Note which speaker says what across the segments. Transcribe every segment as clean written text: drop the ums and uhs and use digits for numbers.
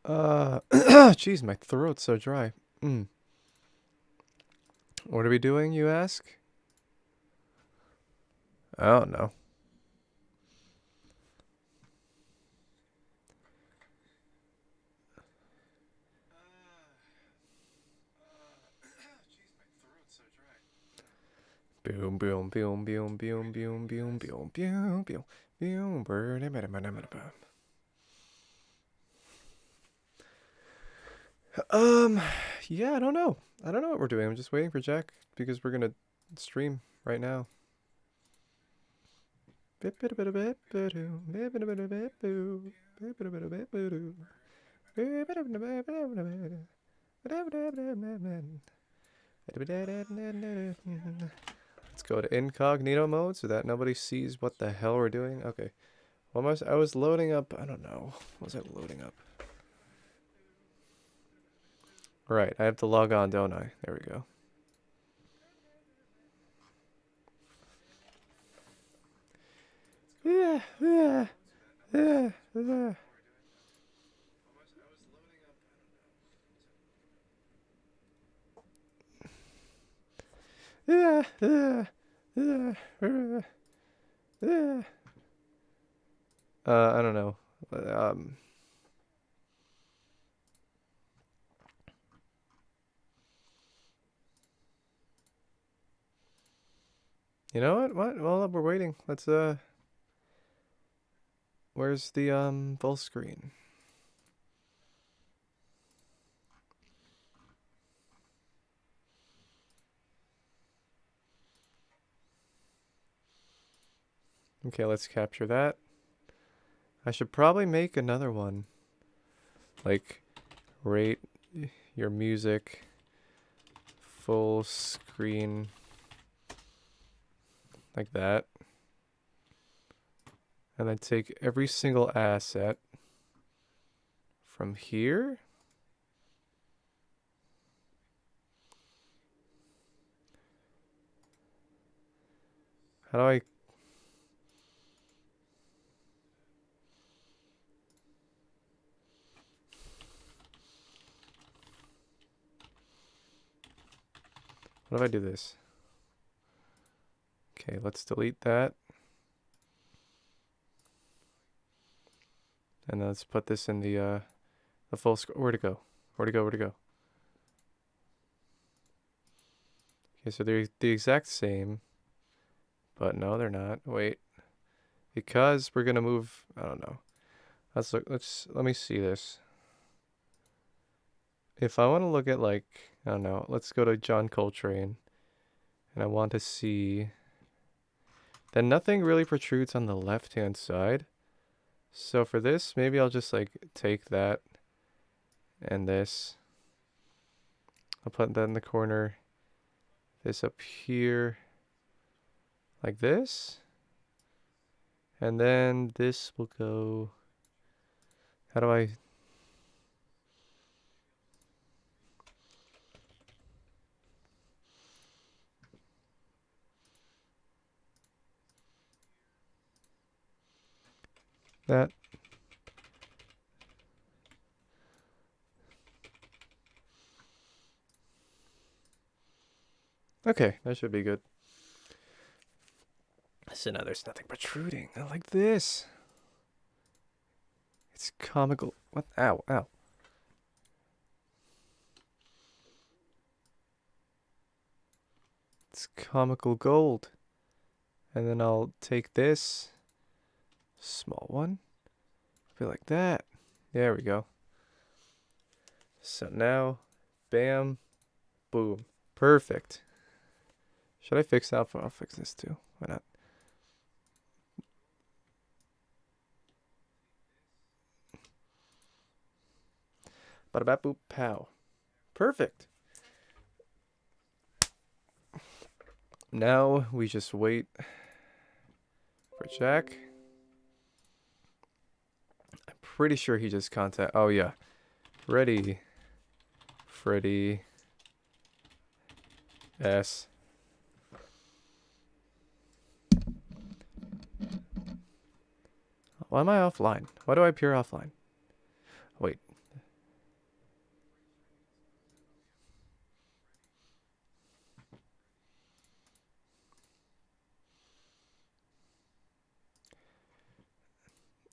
Speaker 1: Jeez, my throat's so dry. What are we doing, you ask? I don't know. Boom, boom, boom, boom, boom, boom, boom, boom, boom, boom, boom, yeah, I don't know. I don't know what we're doing. I'm just waiting for Jack because we're gonna stream right now. Let's go to incognito mode so that nobody sees what the hell we're doing. Okay. Well, I was loading up. I don't know. What was I loading up? Right. I have to log on, don't I? There we go. Yeah. Yeah. Yeah. Yeah. Yeah. Yeah. Yeah. Yeah. I don't know. You know what? What? Well, we're waiting. Let's where's the full screen? Okay, let's capture that. I should probably make another one. Like, rate your music full screen. Like that. And then take every single asset from here. How do I... What if I do this? Okay, let's delete that. And then let's put this in the full screen. Where'd it go? Where'd it go? Where'd it go? Okay, so they're the exact same. But no, they're not. Wait. Because we're gonna move... I don't know. Let me see this. If I want to look at, like, I don't know, let's go to John Coltrane. And I want to see... Then nothing really protrudes on the left-hand side. So for this, maybe I'll just, like, take that and this. I'll put that in the corner. This up here. Like this. And then this will go... How do I... That. Okay, that should be good. So now there's nothing protruding. I like this. It's comical. What? Ow, ow. It's comical gold. And then I'll take this small one. Be like that. There we go. So now, bam, boom. Perfect. Should I fix that? I'll fix this too. Why not? Bada bap boop pow. Perfect. Now we just wait for Jack. I'm pretty sure he just contact. Oh yeah. Ready. Freddy. S. Why am I offline? Why do I appear offline? Wait.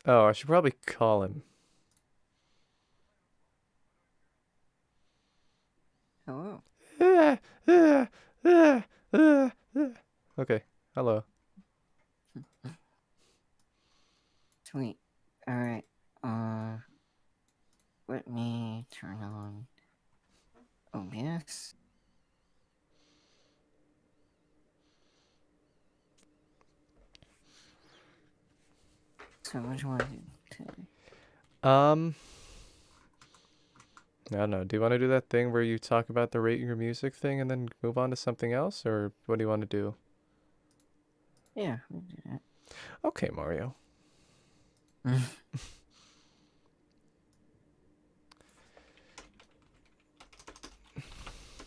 Speaker 1: Oh, I should probably call him.
Speaker 2: Hello.
Speaker 1: Okay, hello.
Speaker 2: Sweet. Alright. Let me turn on OBS. So what do you want to do today?
Speaker 1: I don't know. Do you want to do that thing where you talk about the rate your music thing and then move on to something else, or what do you want to do?
Speaker 2: Yeah, we can do that.
Speaker 1: Okay, Mario.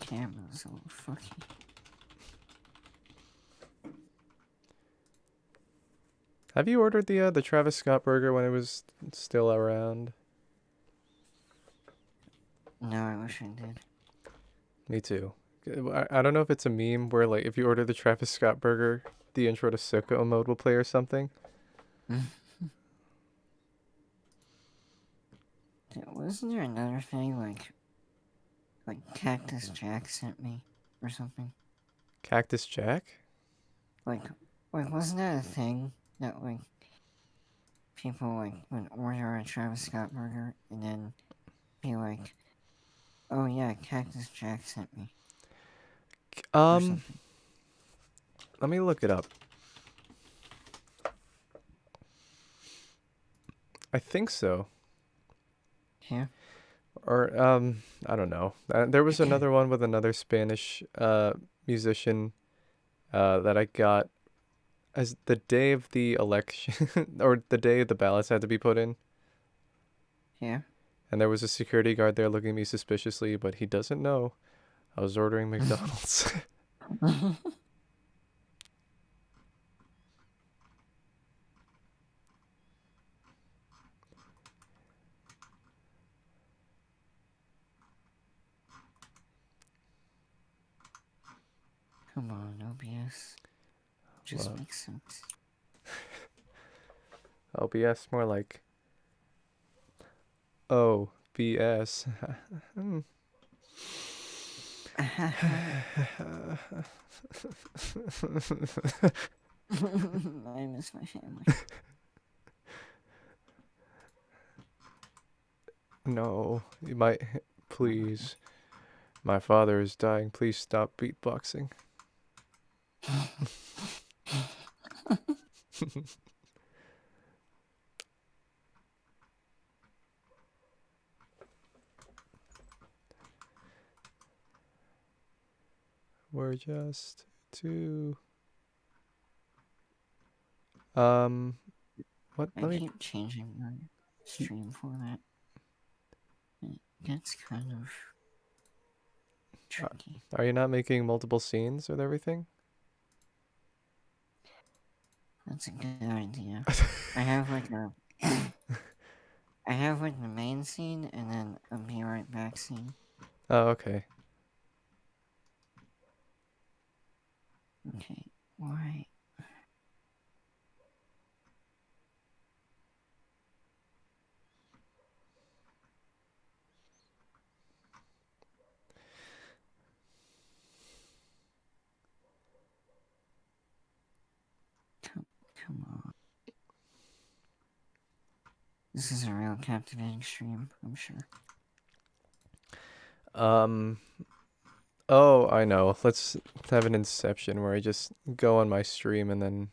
Speaker 2: Camera's all fucky.
Speaker 1: Have you ordered the Travis Scott burger when it was still around?
Speaker 2: No, I wish I did.
Speaker 1: Me too. I don't know if it's a meme where like if you order the Travis Scott burger, the intro to Sicko mode will play or something.
Speaker 2: Wasn't there another thing like Cactus Jack sent me or something?
Speaker 1: Cactus Jack?
Speaker 2: Like wasn't that a thing that like people like would order a Travis Scott burger and then be like, oh yeah, Cactus Jack sent me or something?
Speaker 1: Let me look it up. I think so.
Speaker 2: Yeah.
Speaker 1: Or I don't know. There was another one with another Spanish musician that I got as the day of the election or the day the ballots had to be put in.
Speaker 2: Yeah.
Speaker 1: And there was a security guard there looking at me suspiciously, but he doesn't know I was ordering McDonald's.
Speaker 2: Come on, OBS. Just makes sense.
Speaker 1: OBS more like OBS.
Speaker 2: I miss my family.
Speaker 1: No, you might please. My father is dying. Please stop beatboxing. We're just two. What?
Speaker 2: I keep changing my stream format. It gets kind of tricky.
Speaker 1: Are you not making multiple scenes with everything?
Speaker 2: That's a good idea. I have like the main scene and then a be right back scene.
Speaker 1: Oh, okay.
Speaker 2: Okay, why? Come on. This is a real captivating stream, I'm sure.
Speaker 1: Oh, I know. Let's have an inception where I just go on my stream and then...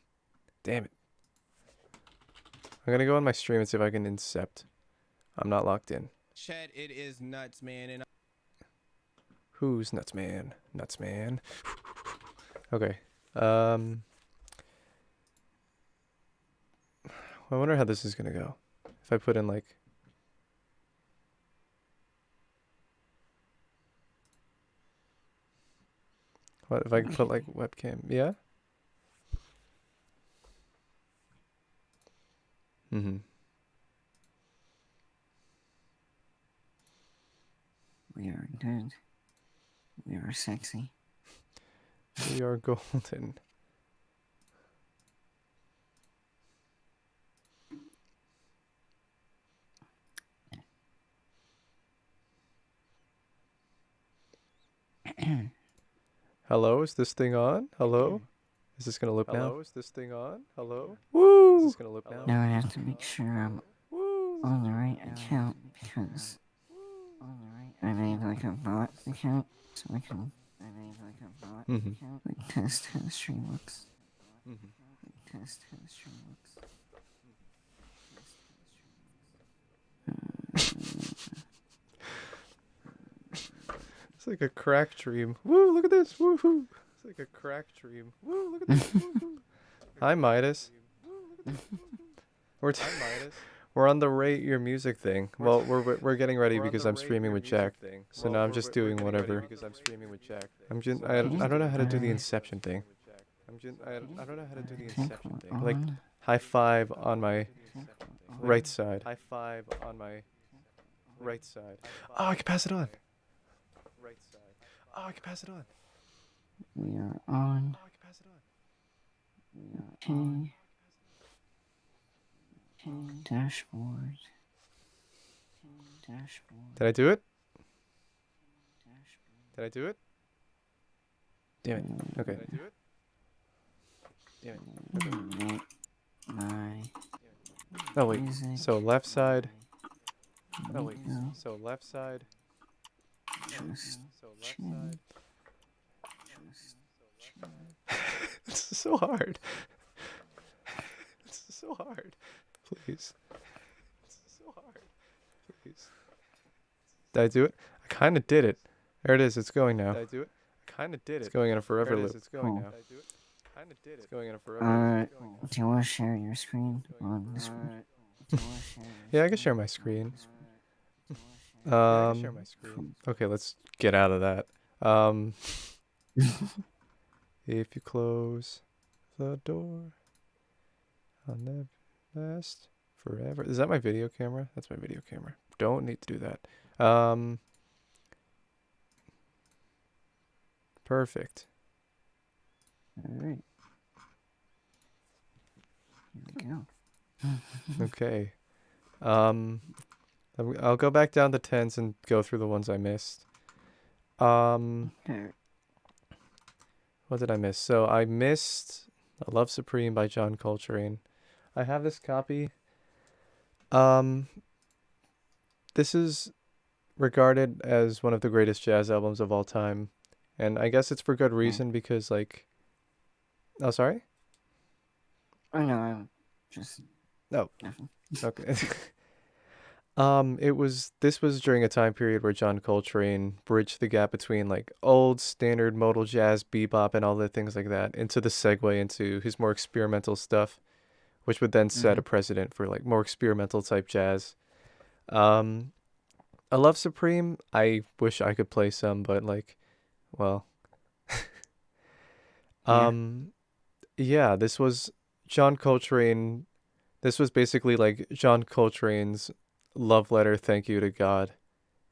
Speaker 1: Damn it. I'm gonna go on my stream and see if I can incept. I'm not locked in.
Speaker 3: Chat, it is nuts, man. And
Speaker 1: Who's nuts, man? Nuts, man. Okay. I wonder how this is gonna go. If I put in like... What if I put like webcam? Yeah? Mm-hmm.
Speaker 2: We are good. We are sexy.
Speaker 1: We are golden. Hello, is this thing on? Hello? Is this gonna loop now?
Speaker 3: Hello, is this thing on? Hello?
Speaker 1: Woo!
Speaker 3: Is this gonna loop now?
Speaker 2: Now I have to make sure I'm
Speaker 1: Woo!
Speaker 2: on the right account because I made like a bot account so I can like test how the stream looks. Test how the stream looks.
Speaker 1: It's like a crack dream. Woo, look at this. Woohoo. It's like a crack dream. Woo, look at this. Woohoo. Hi, Midas. We're on the rate your music thing. Well, we're getting ready because I'm streaming with Jack. So now I'm just doing whatever. I don't know how to do the Inception thing. I don't know how to do the Inception thing. Like high five on my right side. High five on my right side. Oh, I can pass it on. Right side. Oh, I can pass it on.
Speaker 2: We are on.
Speaker 1: Oh, I can pass it on.
Speaker 2: Okay. Dashboard.
Speaker 1: Did I do it? Did I do it? Damn it. Okay. Did I do it? Damn it. Okay.
Speaker 2: My
Speaker 1: Oh wait.
Speaker 2: music.
Speaker 1: So left side. Oh wait.
Speaker 2: No.
Speaker 1: So left side.
Speaker 2: Just
Speaker 1: So left
Speaker 2: chin.
Speaker 1: side. It's so hard. It's so hard. Please. It's so hard. Please. Did I do it? I kind of did it. There it is. It's going now. Did I do it? I kind of did it. It's going in a forever loop. It's going now. Did I do it? Kind of did it. It's going in a forever loop.
Speaker 2: Do you want to share your screen on this one?
Speaker 1: Yeah, I can share my screen. Okay, let's get out of that. If you close the door, I'll never last forever. Is that my video camera? That's my video camera. Don't need to do that. Perfect.
Speaker 2: Alright. Here we go.
Speaker 1: Okay. I'll go back down to tens and go through the ones I missed.
Speaker 2: Okay.
Speaker 1: What did I miss? So I missed Love Supreme by John Coltrane. I have this copy. This is regarded as one of the greatest jazz albums of all time. And I guess it's for good reason because like... Oh, sorry?
Speaker 2: Oh no, I'm just...
Speaker 1: No.
Speaker 2: Nothing.
Speaker 1: Okay. This was during a time period where John Coltrane bridged the gap between like old standard modal jazz, bebop, and all the things like that into the segue into his more experimental stuff, which would then set a precedent for like more experimental type jazz. I Love Supreme. I wish I could play some, but like, well, yeah, this was John Coltrane. This was basically like John Coltrane's love letter thank you to God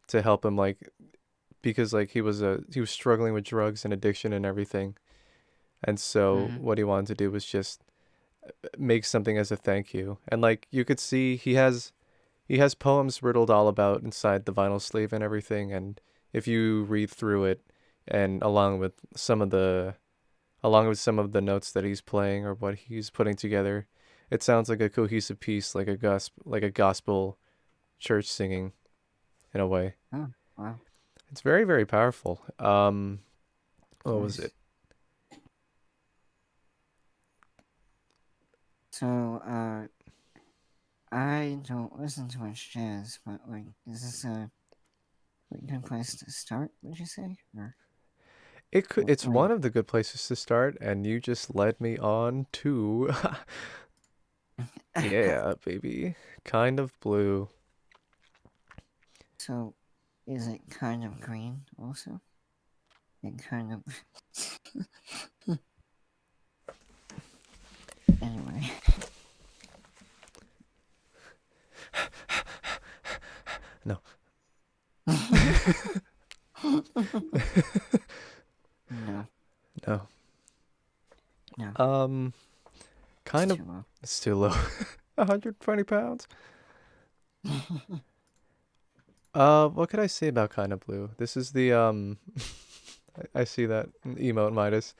Speaker 1: to help him like because like he was struggling with drugs and addiction and everything. And so what he wanted to do was just make something as a thank you. And like you could see he has poems riddled all about inside the Vinyl Slave and everything, and if you read through it and along with some of the notes that he's playing or what he's putting together, it sounds like a cohesive piece, like a gospel church singing in a way.
Speaker 2: Oh, wow.
Speaker 1: It's very, very powerful. What was it?
Speaker 2: So, I don't listen to much jazz, but like, is this a good place to start, would you say? Or
Speaker 1: It's one of the good places to start, and you just led me on to yeah, baby. Kind of Blue.
Speaker 2: So, is it kind of green also? And kind of... Anyway.
Speaker 1: No.
Speaker 2: No.
Speaker 1: No.
Speaker 2: No.
Speaker 1: Kind
Speaker 2: It's
Speaker 1: of.
Speaker 2: too low.
Speaker 1: It's too low. 120 pounds. What could I say about Kind of Blue? This is the I see that emote Midas.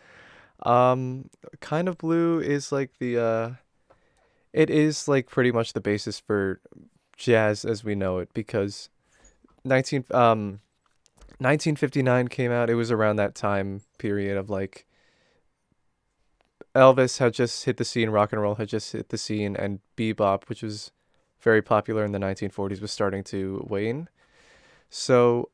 Speaker 1: Um, kind of blue is like it is like pretty much the basis for jazz as we know it because 19 um 1959 came out. It was around that time period of like Elvis had just hit the scene, rock and roll had just hit the scene, and bebop, which was very popular in the 1940s, was starting to wane. So,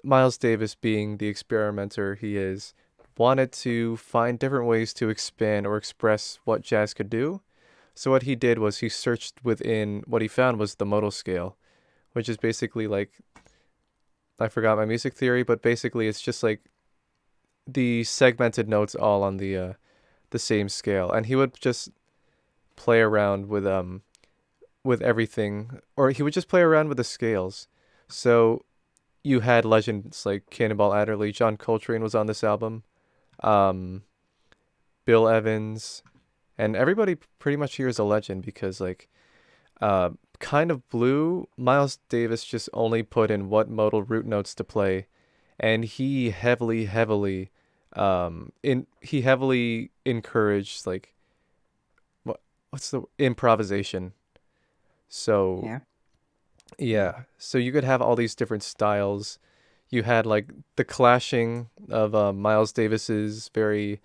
Speaker 1: Miles Davis, being the experimenter he is, wanted to find different ways to expand or express what jazz could do. So, what he did was he searched within what he found was the modal scale, which is basically like, I forgot my music theory, but basically it's just like the segmented notes all on the same scale. And he would just play around with everything, or he would just play around with the scales. So you had legends like Cannonball Adderley, John Coltrane was on this album, um, Bill Evans, and everybody pretty much here is a legend because like uh, kind of blue. Miles Davis just only put in what modal root notes to play, and he heavily encouraged like what's the improvisation. So
Speaker 2: Yeah.
Speaker 1: yeah, so you could have all these different styles. You had like the clashing of Miles Davis's very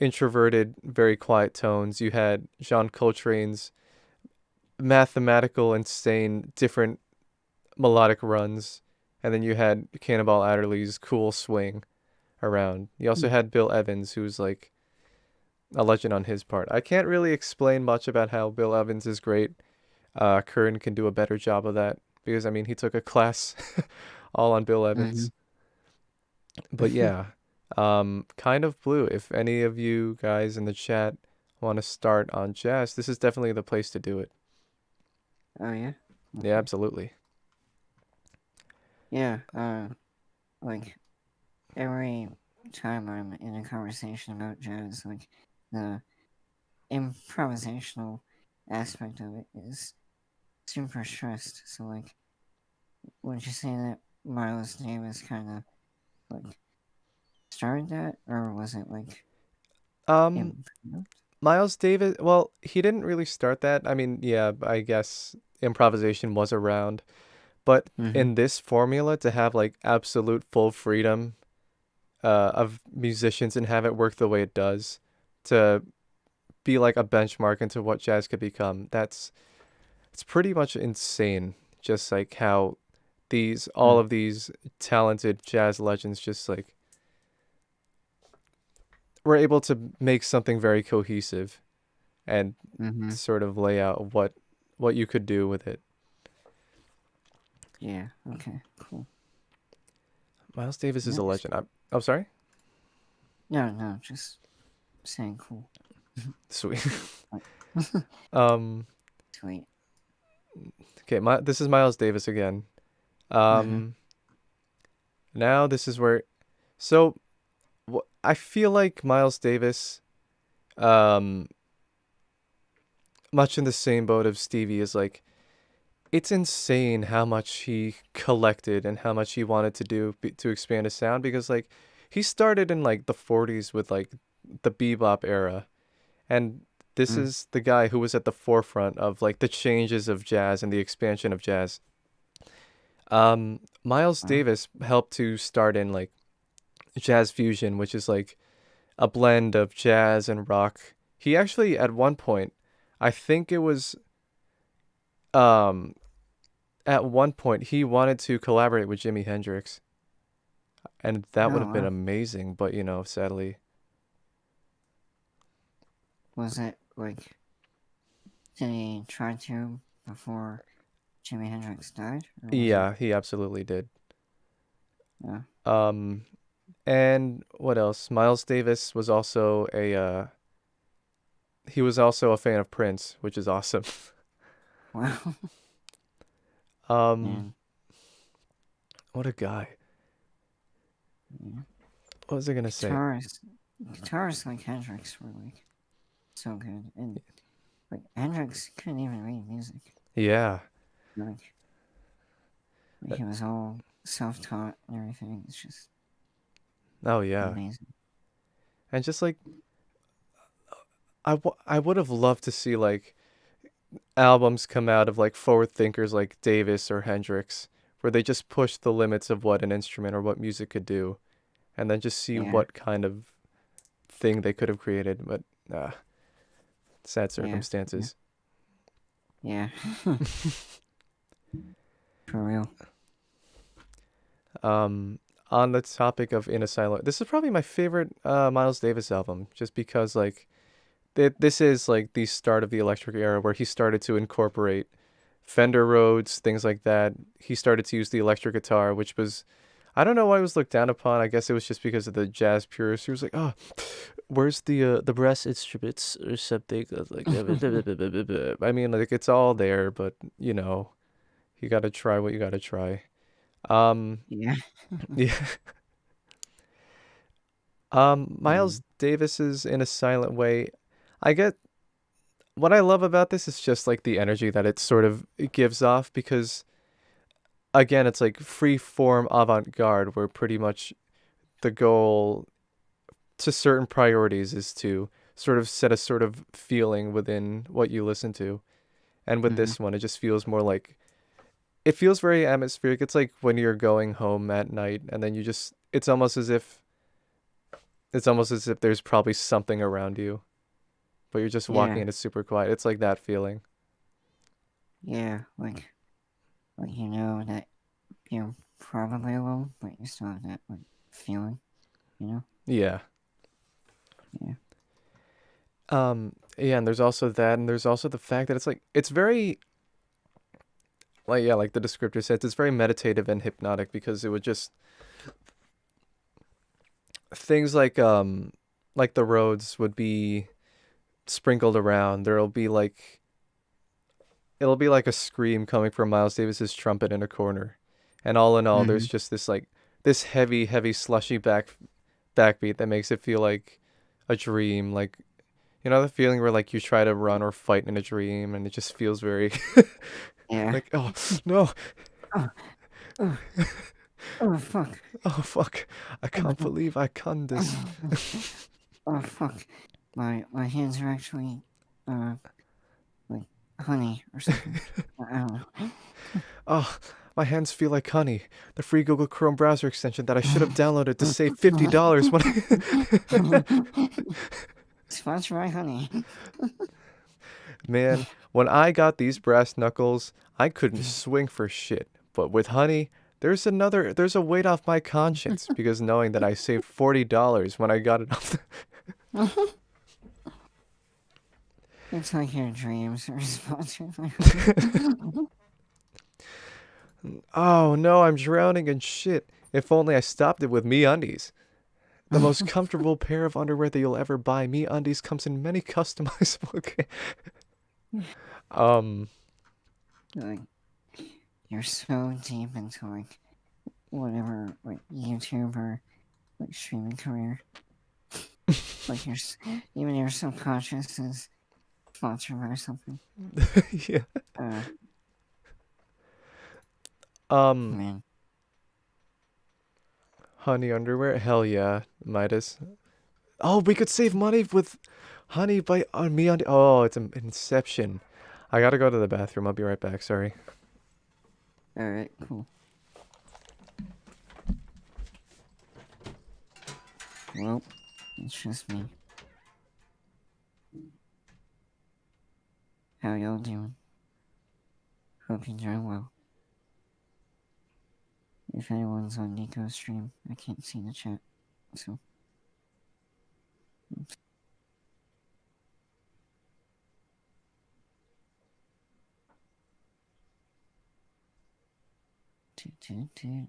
Speaker 1: introverted, very quiet tones. You had John Coltrane's mathematical, insane, different melodic runs, and then you had Cannonball Adderley's cool swing around. You also
Speaker 2: Mm.
Speaker 1: had Bill Evans, who's like a legend on his part. I can't really explain much about how Bill Evans is great. Curran can do a better job of that because I mean he took a class all on Bill
Speaker 2: Mm-hmm.
Speaker 1: Evans. But yeah, kind of blue. If any of you guys in the chat want to start on jazz, this is definitely the place to do it.
Speaker 2: Oh yeah.
Speaker 1: Yeah,
Speaker 2: Okay.
Speaker 1: absolutely.
Speaker 2: Yeah. Like every time I'm in a conversation about jazz, like the improvisational aspect of it is super stressed. So like, would you say that Miles Davis kind of like started that, or was it like
Speaker 1: Um,
Speaker 2: improved?
Speaker 1: Miles Davis, well, he didn't really start that. I mean, yeah, I guess improvisation was around, but
Speaker 2: Mm-hmm.
Speaker 1: in this formula to have like absolute full freedom of musicians and have it work the way it does, to be like a benchmark into what jazz could become, it's pretty much insane. Just like how all of these talented jazz legends just like were able to make something very cohesive and
Speaker 2: Mm-hmm.
Speaker 1: sort of lay out what you could do with it.
Speaker 2: Yeah. Okay. Cool.
Speaker 1: Miles Davis is a
Speaker 2: Nice.
Speaker 1: legend. I'm sorry.
Speaker 2: No, no, just saying cool.
Speaker 1: Sweet.
Speaker 2: Like,
Speaker 1: um.
Speaker 2: sweet.
Speaker 1: Okay. This is Miles Davis again.
Speaker 2: Mm-hmm.
Speaker 1: Um. Now this is where. So, I feel like Miles Davis. Um. Much in the same boat of Stevie is like it's insane how much he collected and how much he wanted to do to expand his sound because like he started in like the 40s with like the bebop era and this
Speaker 2: Mm.
Speaker 1: is the guy who was at the forefront of like the changes of jazz and the expansion of jazz. Miles
Speaker 2: Wow.
Speaker 1: Davis helped to start in like jazz fusion, which is like a blend of jazz and rock. He actually at one point, I think it was um at one point he wanted to collaborate with Jimi Hendrix, and that would
Speaker 2: Oh
Speaker 1: have been
Speaker 2: wow.
Speaker 1: amazing. But you know, sadly,
Speaker 2: Was it like did he try to before Jimi Hendrix died, or was it?
Speaker 1: yeah, he absolutely did.
Speaker 2: No.
Speaker 1: Um, and what else? Miles Davis was also he was also a fan of Prince, which is awesome.
Speaker 2: Wow.
Speaker 1: um,
Speaker 2: And
Speaker 1: what a guy.
Speaker 2: yeah.
Speaker 1: What was I gonna say?
Speaker 2: Guitarists like Hendrix were like so good, and like Hendrix couldn't even read music.
Speaker 1: Yeah,
Speaker 2: Like he was all self-taught and everything. It's just
Speaker 1: Oh yeah.
Speaker 2: Amazing.
Speaker 1: And just like I would have loved to see like albums come out of like forward thinkers like Davis or Hendrix, where they just push the limits of what an instrument or what music could do, and then just see
Speaker 2: Yeah.
Speaker 1: what kind of thing they could have created. But sad
Speaker 2: Yeah.
Speaker 1: circumstances.
Speaker 2: Yeah. For real.
Speaker 1: On the topic of In a Silent, this is probably my favorite Miles Davis album, just because like this is like the start of the electric era where he started to incorporate Fender Rhodes, things like that. He started to use the electric guitar, which was, I don't know why it was looked down upon. I guess it was just because of the jazz purists. He was like, oh, where's the brass instruments or something? I was like, I mean, like it's all there, but you know, you got to try what you got to try.
Speaker 2: Yeah.
Speaker 1: Yeah. Miles
Speaker 2: Mm.
Speaker 1: Davis is In a Silent Way. I get what I love about this is just like the energy that it gives off because again, it's like free form avant-garde where pretty much the goal to certain priorities is to sort of set a sort of feeling within what you listen to. And with
Speaker 2: Mhm.
Speaker 1: this one, it just feels more like it feels very atmospheric. It's like when you're going home at night and then you just it's almost as if there's probably something around you, but you're just walking
Speaker 2: Yeah.
Speaker 1: and it's super quiet. It's like that feeling.
Speaker 2: Yeah. Like you know that you're probably alone, but you still have that like feeling. You know.
Speaker 1: Yeah.
Speaker 2: Yeah.
Speaker 1: Yeah, and there's also that, and there's also the fact that it's like it's very like yeah, like the descriptor says, it's very meditative and hypnotic because it would just things like the roads would be sprinkled around. There'll be like it'll be like a scream coming from Miles Davis's trumpet in a corner. And all in all, there's
Speaker 2: Mhm.
Speaker 1: just this like this heavy, heavy slushy backbeat that makes it feel like a dream, like you know the feeling where like you try to run or fight in a dream and it just feels very
Speaker 2: Yeah.
Speaker 1: like oh no,
Speaker 2: Oh. Oh. Oh fuck.
Speaker 1: oh fuck, I
Speaker 2: Oh
Speaker 1: can't
Speaker 2: fuck.
Speaker 1: believe I can this.
Speaker 2: Oh fuck. My hands are actually like honey or something. I don't know.
Speaker 1: Oh, my hands feel like honey. The free Google Chrome browser extension that I should have downloaded to save $50 when
Speaker 2: Sponsored by honey.
Speaker 1: Man, when I got these brass knuckles, I couldn't swing for shit. But with honey, there's a weight off my conscience because knowing that I saved $40 when I got it off
Speaker 2: It's like your dreams are sponsored by honey.
Speaker 1: Oh no, I'm drowning in shit. If only I stopped it with MeUndies. The most comfortable pair of underwear that you'll ever buy. MeUndies comes in many customizable um
Speaker 2: Like you're so deep into like whatever like YouTube or like streaming career. Like even your subconscious is sponsored by something.
Speaker 1: yeah.
Speaker 2: Uh
Speaker 1: Um
Speaker 2: man.
Speaker 1: honey underwear? Hell yeah, Midas. Oh, we could save money with honey by on MeUndies. Oh, it's an Inception. I gotta go to the bathroom. I'll be right back. Sorry.
Speaker 2: Alright, cool. Well, it's just me. How y'all doing? Hope you're doing well. If anyone's on Nico's stream, I can't see the chat, so. Oops.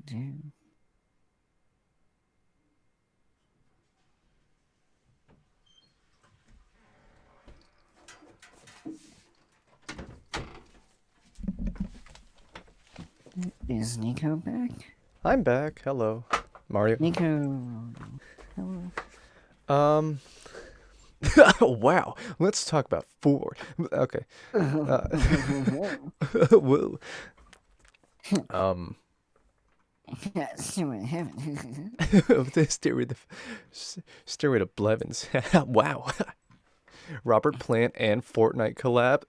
Speaker 2: Do. Is Nico back?
Speaker 1: I'm back. Hello, Mario.
Speaker 2: Nico! Hello.
Speaker 1: Um. Wow. Let's talk about Ford. Okay. Whoa. Um.
Speaker 2: Yeah, Stairway to Heaven.
Speaker 1: Stairway to Blevins. Wow. Robert Plant and Fortnite collab.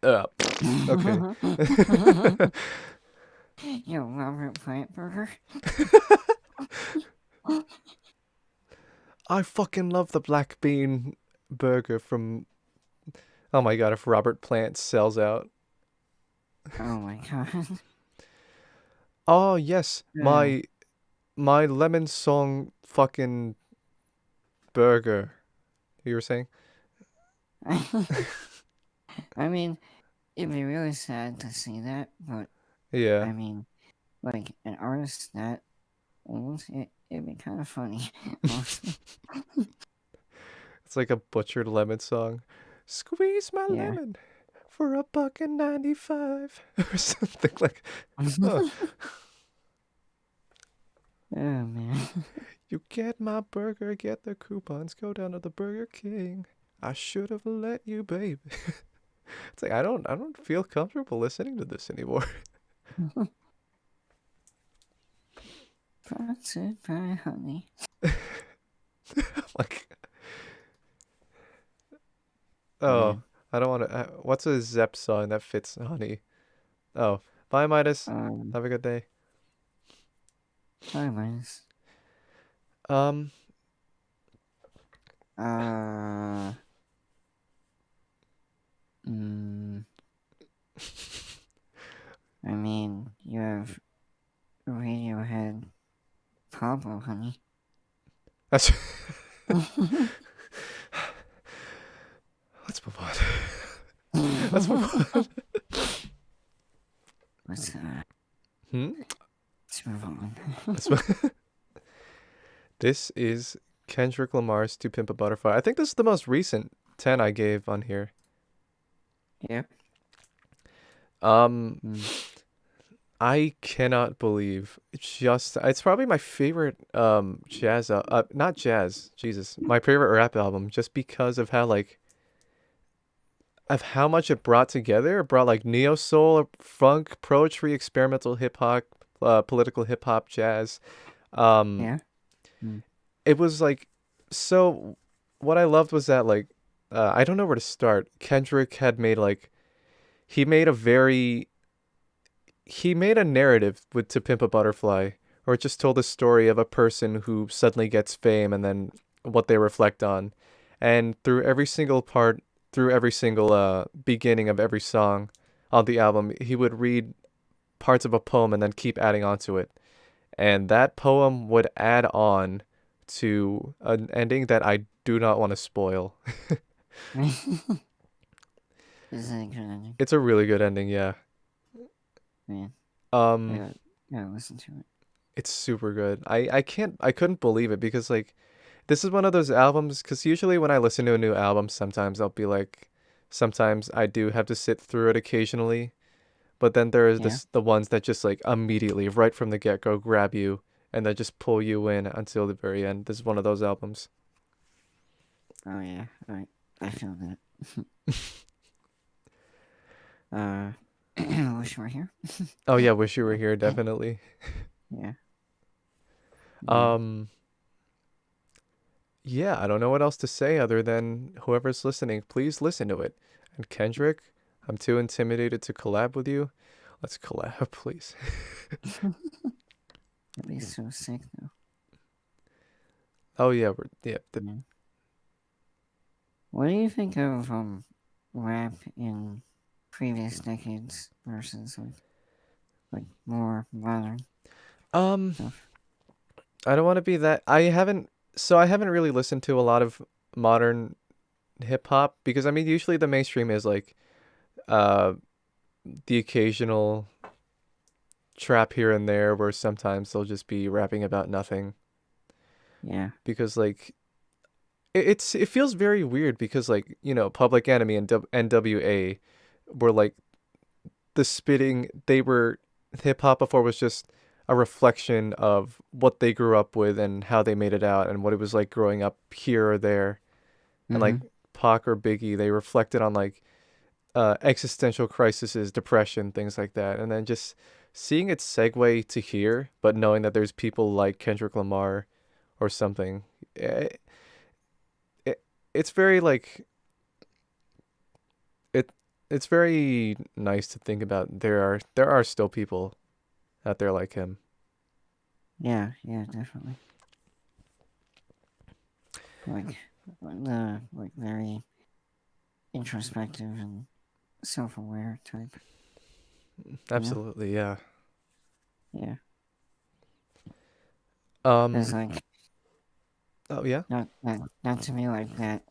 Speaker 1: Okay.
Speaker 2: Yo, Robert Plant Burger.
Speaker 1: I fucking love the black bean burger from. Oh my god, if Robert Plant sells out.
Speaker 2: Oh my god.
Speaker 1: Oh yes,
Speaker 2: Yeah.
Speaker 1: my lemon song fucking burger. You were saying?
Speaker 2: I mean, it'd be really sad to see that, but
Speaker 1: Yeah.
Speaker 2: I mean, like an artist that old, it'd be kind of funny. Honestly.
Speaker 1: It's like a butchered lemon song. Squeeze my
Speaker 2: Yeah.
Speaker 1: lemon for $1.95 or something like. Oh,
Speaker 2: Oh man.
Speaker 1: you get my burger, get the coupons, go down to the Burger King. I should have let you, babe. It's like I don't feel comfortable listening to this anymore.
Speaker 2: Sponsored by honey.
Speaker 1: Like,
Speaker 2: Yeah.
Speaker 1: oh, I don't want to. What's a Zepp song that fits honey? Oh, bye, Midas. Have a good day.
Speaker 2: Hi, Minus.
Speaker 1: Um,
Speaker 2: Mm, I mean, you have Radiohead Pablo, honey.
Speaker 1: that's. Let's move on. Let's move on.
Speaker 2: Let's move on.
Speaker 1: This is Kendrick Lamar's "To Pimp a Butterfly." I think this is the most recent 10 I gave on here.
Speaker 2: Yep.
Speaker 1: I cannot believe it's probably my favorite jazz not jazz, Jesus. My favorite rap album just because of how like of how much it brought together. It brought like neo soul, funk, poetry, experimental hip hop, political hip hop, jazz. Um
Speaker 2: Yeah.
Speaker 1: it was like so what I loved was that like I don't know where to start. Kendrick had made like he made a very he made a narrative with To Pimp a Butterfly, or it just told a story of a person who suddenly gets fame and then what they reflect on. And through every single beginning of every song on the album, he would read parts of a poem and then keep adding on to it. And that poem would add on to an ending that I do not want to spoil.
Speaker 2: Is that a good ending?
Speaker 1: It's a really good ending, yeah.
Speaker 2: Man,
Speaker 1: Um,
Speaker 2: gotta listen to it.
Speaker 1: it's super good. I couldn't believe it because like this is one of those albums because usually when I listen to a new album, sometimes I'll be like, sometimes I do have to sit through it occasionally, but then there is
Speaker 2: Yeah.
Speaker 1: the ones that just like immediately right from the get go grab you and then just pull you in until the very end. This is one of those albums.
Speaker 2: Oh yeah. I feel that. Wish you were here.
Speaker 1: Oh yeah, wish you were here, definitely.
Speaker 2: Yeah.
Speaker 1: Um, yeah, I don't know what else to say other than whoever's listening, please listen to it. And Kendrick, I'm too intimidated to collab with you. Let's collab, please.
Speaker 2: That'd be so sick though.
Speaker 1: Oh yeah,
Speaker 2: What do you think of rap in previous decades versus like more modern stuff?
Speaker 1: I don't want to be that. I haven't really listened to a lot of modern hip hop because I mean usually the mainstream is like uh the occasional trap here and there where sometimes they'll just be rapping about nothing
Speaker 2: Yeah.
Speaker 1: because like it feels very weird because like, you know, Public Enemy and NWA were like the spitting they were hip hop before was just a reflection of what they grew up with and how they made it out and what it was like growing up here or there. And like Pac or Biggie, they reflected on like existential crises, depression, things like that. And then just seeing it segue to here, but knowing that there's people like Kendrick Lamar or something, it, it's very like it it's very nice to think about. There are still people out there like him.
Speaker 2: Yeah, definitely. Like the very introspective and self-aware type.
Speaker 1: Absolutely, yeah.
Speaker 2: Yeah.
Speaker 1: Um.
Speaker 2: It's like
Speaker 1: Oh yeah.
Speaker 2: not to me like that.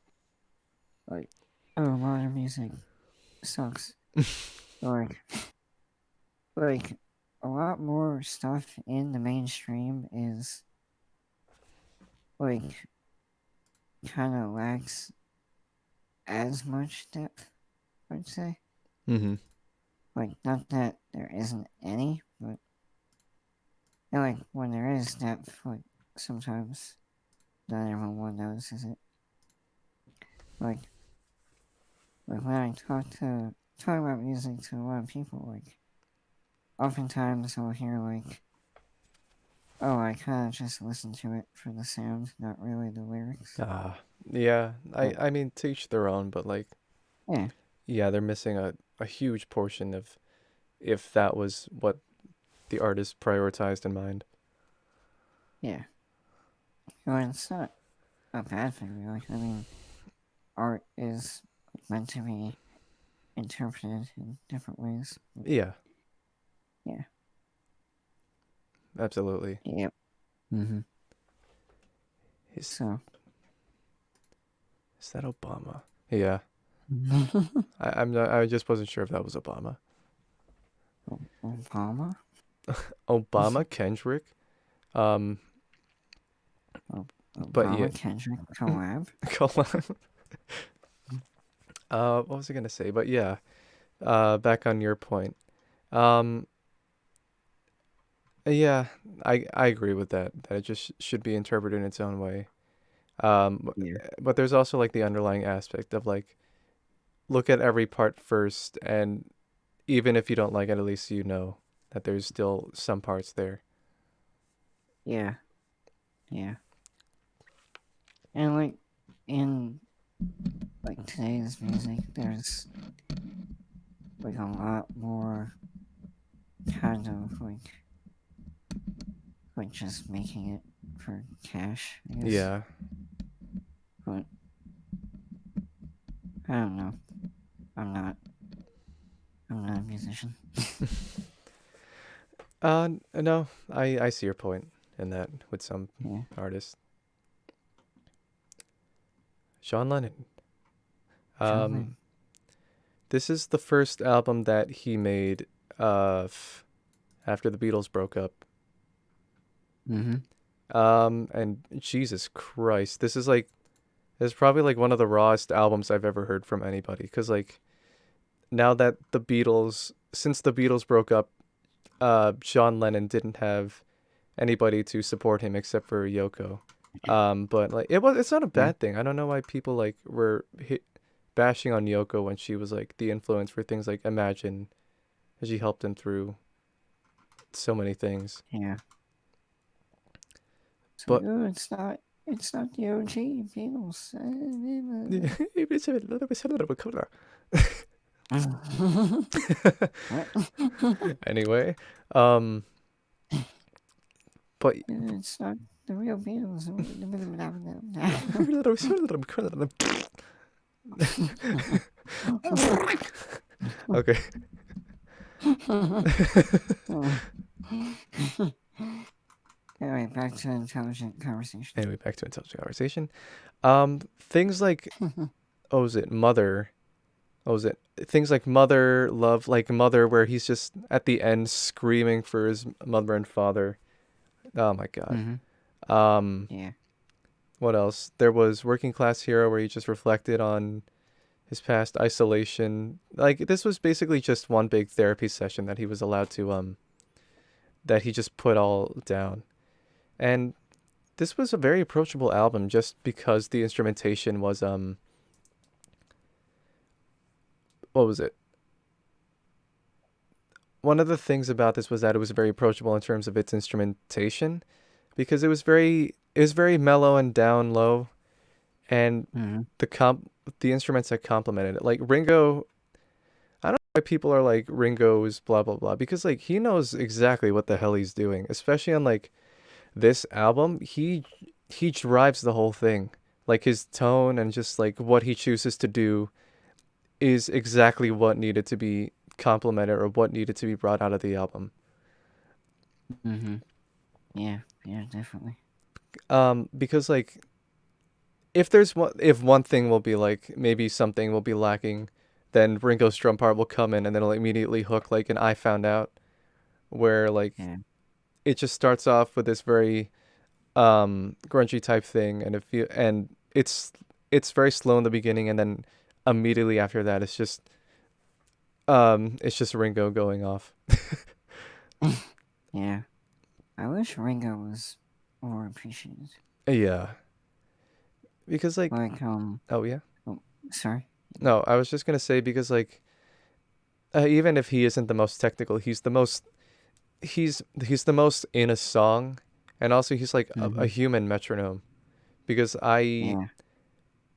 Speaker 2: Like, oh, modern music sucks. like like a lot more stuff in the mainstream is like kind of lacks as much depth. I'd say.
Speaker 1: Mm-hmm.
Speaker 2: Like, not that there isn't any, but like when there is depth, like sometimes not everyone notices it. Like when I talk about music to a lot of people, like oftentimes I'll hear like, oh, I kind of just listen to it for the sound, not really the lyrics.
Speaker 1: Yeah. I
Speaker 2: But
Speaker 1: I mean, to each their own, but like,
Speaker 2: yeah,
Speaker 1: yeah, they're missing a huge portion of if that was what the artist prioritized in mind.
Speaker 2: yeah. Well, it's not a bad thing, really. I mean, art is meant to be interpreted in different ways.
Speaker 1: Yeah,
Speaker 2: Yeah.
Speaker 1: absolutely.
Speaker 2: Yep. Mm-hmm.
Speaker 1: Is
Speaker 2: So.
Speaker 1: is that Obama? Yeah. I'm not, I just wasn't sure if that was Obama.
Speaker 2: Obama?
Speaker 1: Obama, Kendrick. Um, but yeah,
Speaker 2: Obama Kendrick collab?
Speaker 1: collab. What was I gonna say? But yeah, back on your point. Um, yeah, I agree with that. That it just should be interpreted in its own way.
Speaker 2: Yeah.
Speaker 1: But there's also like the underlying aspect of like look at every part first, and even if you don't like it, at least you know that there's still some parts there.
Speaker 2: Yeah. Yeah. And like in like today's music, there's like a lot more kind of like just making it for cash, I guess.
Speaker 1: Yeah.
Speaker 2: But I don't know. I'm not I'm not a musician.
Speaker 1: No, I see your point in that with some
Speaker 2: Yeah.
Speaker 1: artists. Sean Lennon.
Speaker 2: Surely.
Speaker 1: Um, this is the first album that he made after the Beatles broke up.
Speaker 2: Mm-hmm.
Speaker 1: And Jesus Christ, this is probably like one of the rawest albums I've ever heard from anybody. Cause like now that since the Beatles broke up, John Lennon didn't have anybody to support him except for Yoko. But like it's not a
Speaker 2: Yeah.
Speaker 1: bad thing. I don't know why people like bashing on Yoko when she was like the influence for things like Imagine, as she helped him through so many things.
Speaker 2: Yeah. So
Speaker 1: But
Speaker 2: oh, it's not the OG Beatles. What?
Speaker 1: anyway, um, but
Speaker 2: It's not the real Beatles.
Speaker 1: okay.
Speaker 2: Anyway, back to intelligent conversation.
Speaker 1: Anyway, back to intelligent conversation. Things like oh, was it Mother? Oh, was it things like Mother, Love, like Mother, where he's just at the end screaming for his mother and father. Oh my God.
Speaker 2: Mm-hmm. Yeah.
Speaker 1: What else? There was Working Class Hero, where he just reflected on his past isolation. Like this was basically just one big therapy session that he was allowed to that he just put all down. And this was a very approachable album just because the instrumentation was what was it? one of the things about this was that it was very approachable in terms of its instrumentation, because it was very mellow and down low, and
Speaker 2: Mm-hmm.
Speaker 1: the instruments that complemented it. Like Ringo, I don't know why people are like Ringo's blah blah blah, because like he knows exactly what the hell he's doing, especially on like this album. He drives the whole thing. Like his tone and just like what he chooses to do is exactly what needed to be complemented or what needed to be brought out of the album.
Speaker 2: Mm-hmm. Yeah. Yeah. Definitely.
Speaker 1: Because like if one thing will be like maybe something will be lacking, then Ringo's drum part will come in and then it'll immediately hook like an I Found Out, where like
Speaker 2: Yeah.
Speaker 1: it just starts off with this very grungy type thing, and it's very slow in the beginning, and then immediately after that it's just Ringo going off.
Speaker 2: Yeah. I wish Ringo was more appreciated.
Speaker 1: Yeah, because like
Speaker 2: Like,
Speaker 1: oh yeah.
Speaker 2: oh, sorry.
Speaker 1: No, I was just gonna say because like even if he isn't the most technical, he's the most in a song, and also he's like a
Speaker 2: Mm-hmm.
Speaker 1: human metronome. Because I
Speaker 2: Yeah.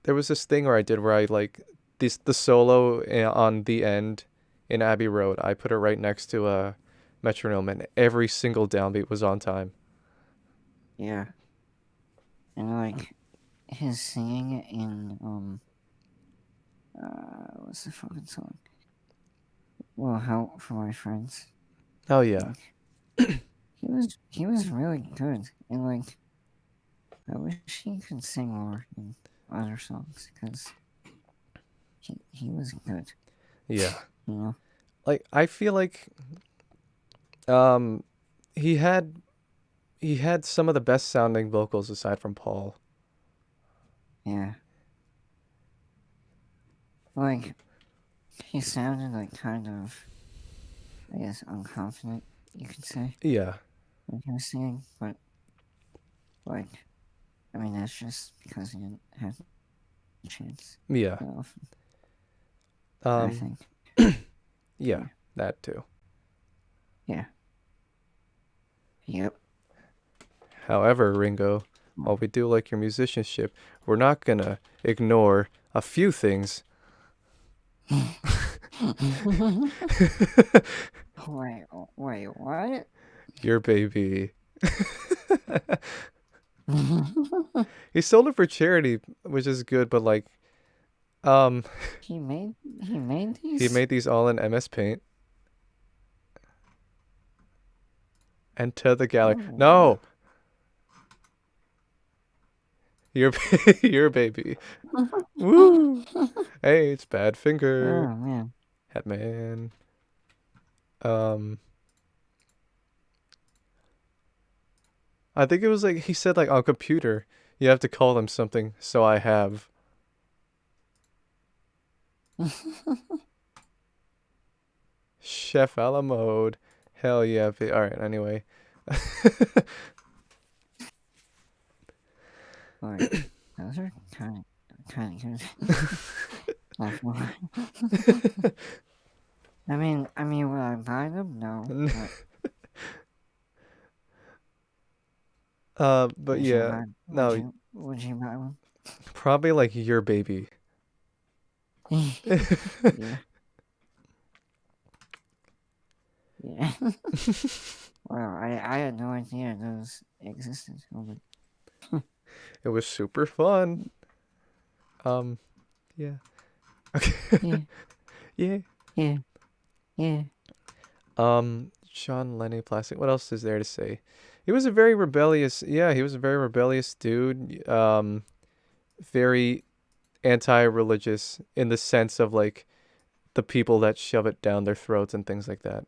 Speaker 1: there was this thing where I did where I like the solo on the end in Abbey Road. I put it right next to a metronome, and every single downbeat was on time.
Speaker 2: Yeah. And like his singing in what's the fucking song? Well, Help for My Friends.
Speaker 1: Oh yeah,
Speaker 2: Like he was really good, and like I wish he could sing more in other songs because he was good.
Speaker 1: yeah.
Speaker 2: You know?
Speaker 1: Like I feel like um he had he had some of the best sounding vocals aside from Paul.
Speaker 2: Yeah. Like he sounded like kind of, I guess, unconfident. You could say
Speaker 1: Yeah,
Speaker 2: when he was singing, but like I mean that's just because he didn't have the chance
Speaker 1: yeah.
Speaker 2: that often. I
Speaker 1: Um,
Speaker 2: think.
Speaker 1: yeah,
Speaker 2: Yeah.
Speaker 1: that too.
Speaker 2: Yeah. Yep.
Speaker 1: However, Ringo, while we do like your musicianship, we're not gonna ignore a few things.
Speaker 2: Wait, what?
Speaker 1: Your baby. He sold it for charity, which is good, but like, um,
Speaker 2: he made
Speaker 1: he
Speaker 2: these?
Speaker 1: made these all in MS Paint. And to the gallery.
Speaker 2: Oh,
Speaker 1: No, your your baby. Woo! Hey, it's Badfinger.
Speaker 2: oh man.
Speaker 1: Headman. Um, I think it was like he said like on computer you have to call them something. So I have Chef a la mode. Hell yeah! All right. Anyway.
Speaker 2: Like those are kind of good. Like, I mean, would I buy them? No, but
Speaker 1: But
Speaker 2: would you
Speaker 1: yeah,
Speaker 2: buy?
Speaker 1: no,
Speaker 2: Would you buy one?
Speaker 1: probably like your baby.
Speaker 2: Yeah, yeah. Well, I had no idea those existed. Oh,
Speaker 1: It was super fun. Um, yeah.
Speaker 2: yeah,
Speaker 1: Yeah.
Speaker 2: yeah, yeah,
Speaker 1: Sean Lenny Plastic. What else is there to say? He was a very rebellious. Yeah, he was a very rebellious dude. Very anti-religious in the sense of like the people that shove it down their throats and things like that.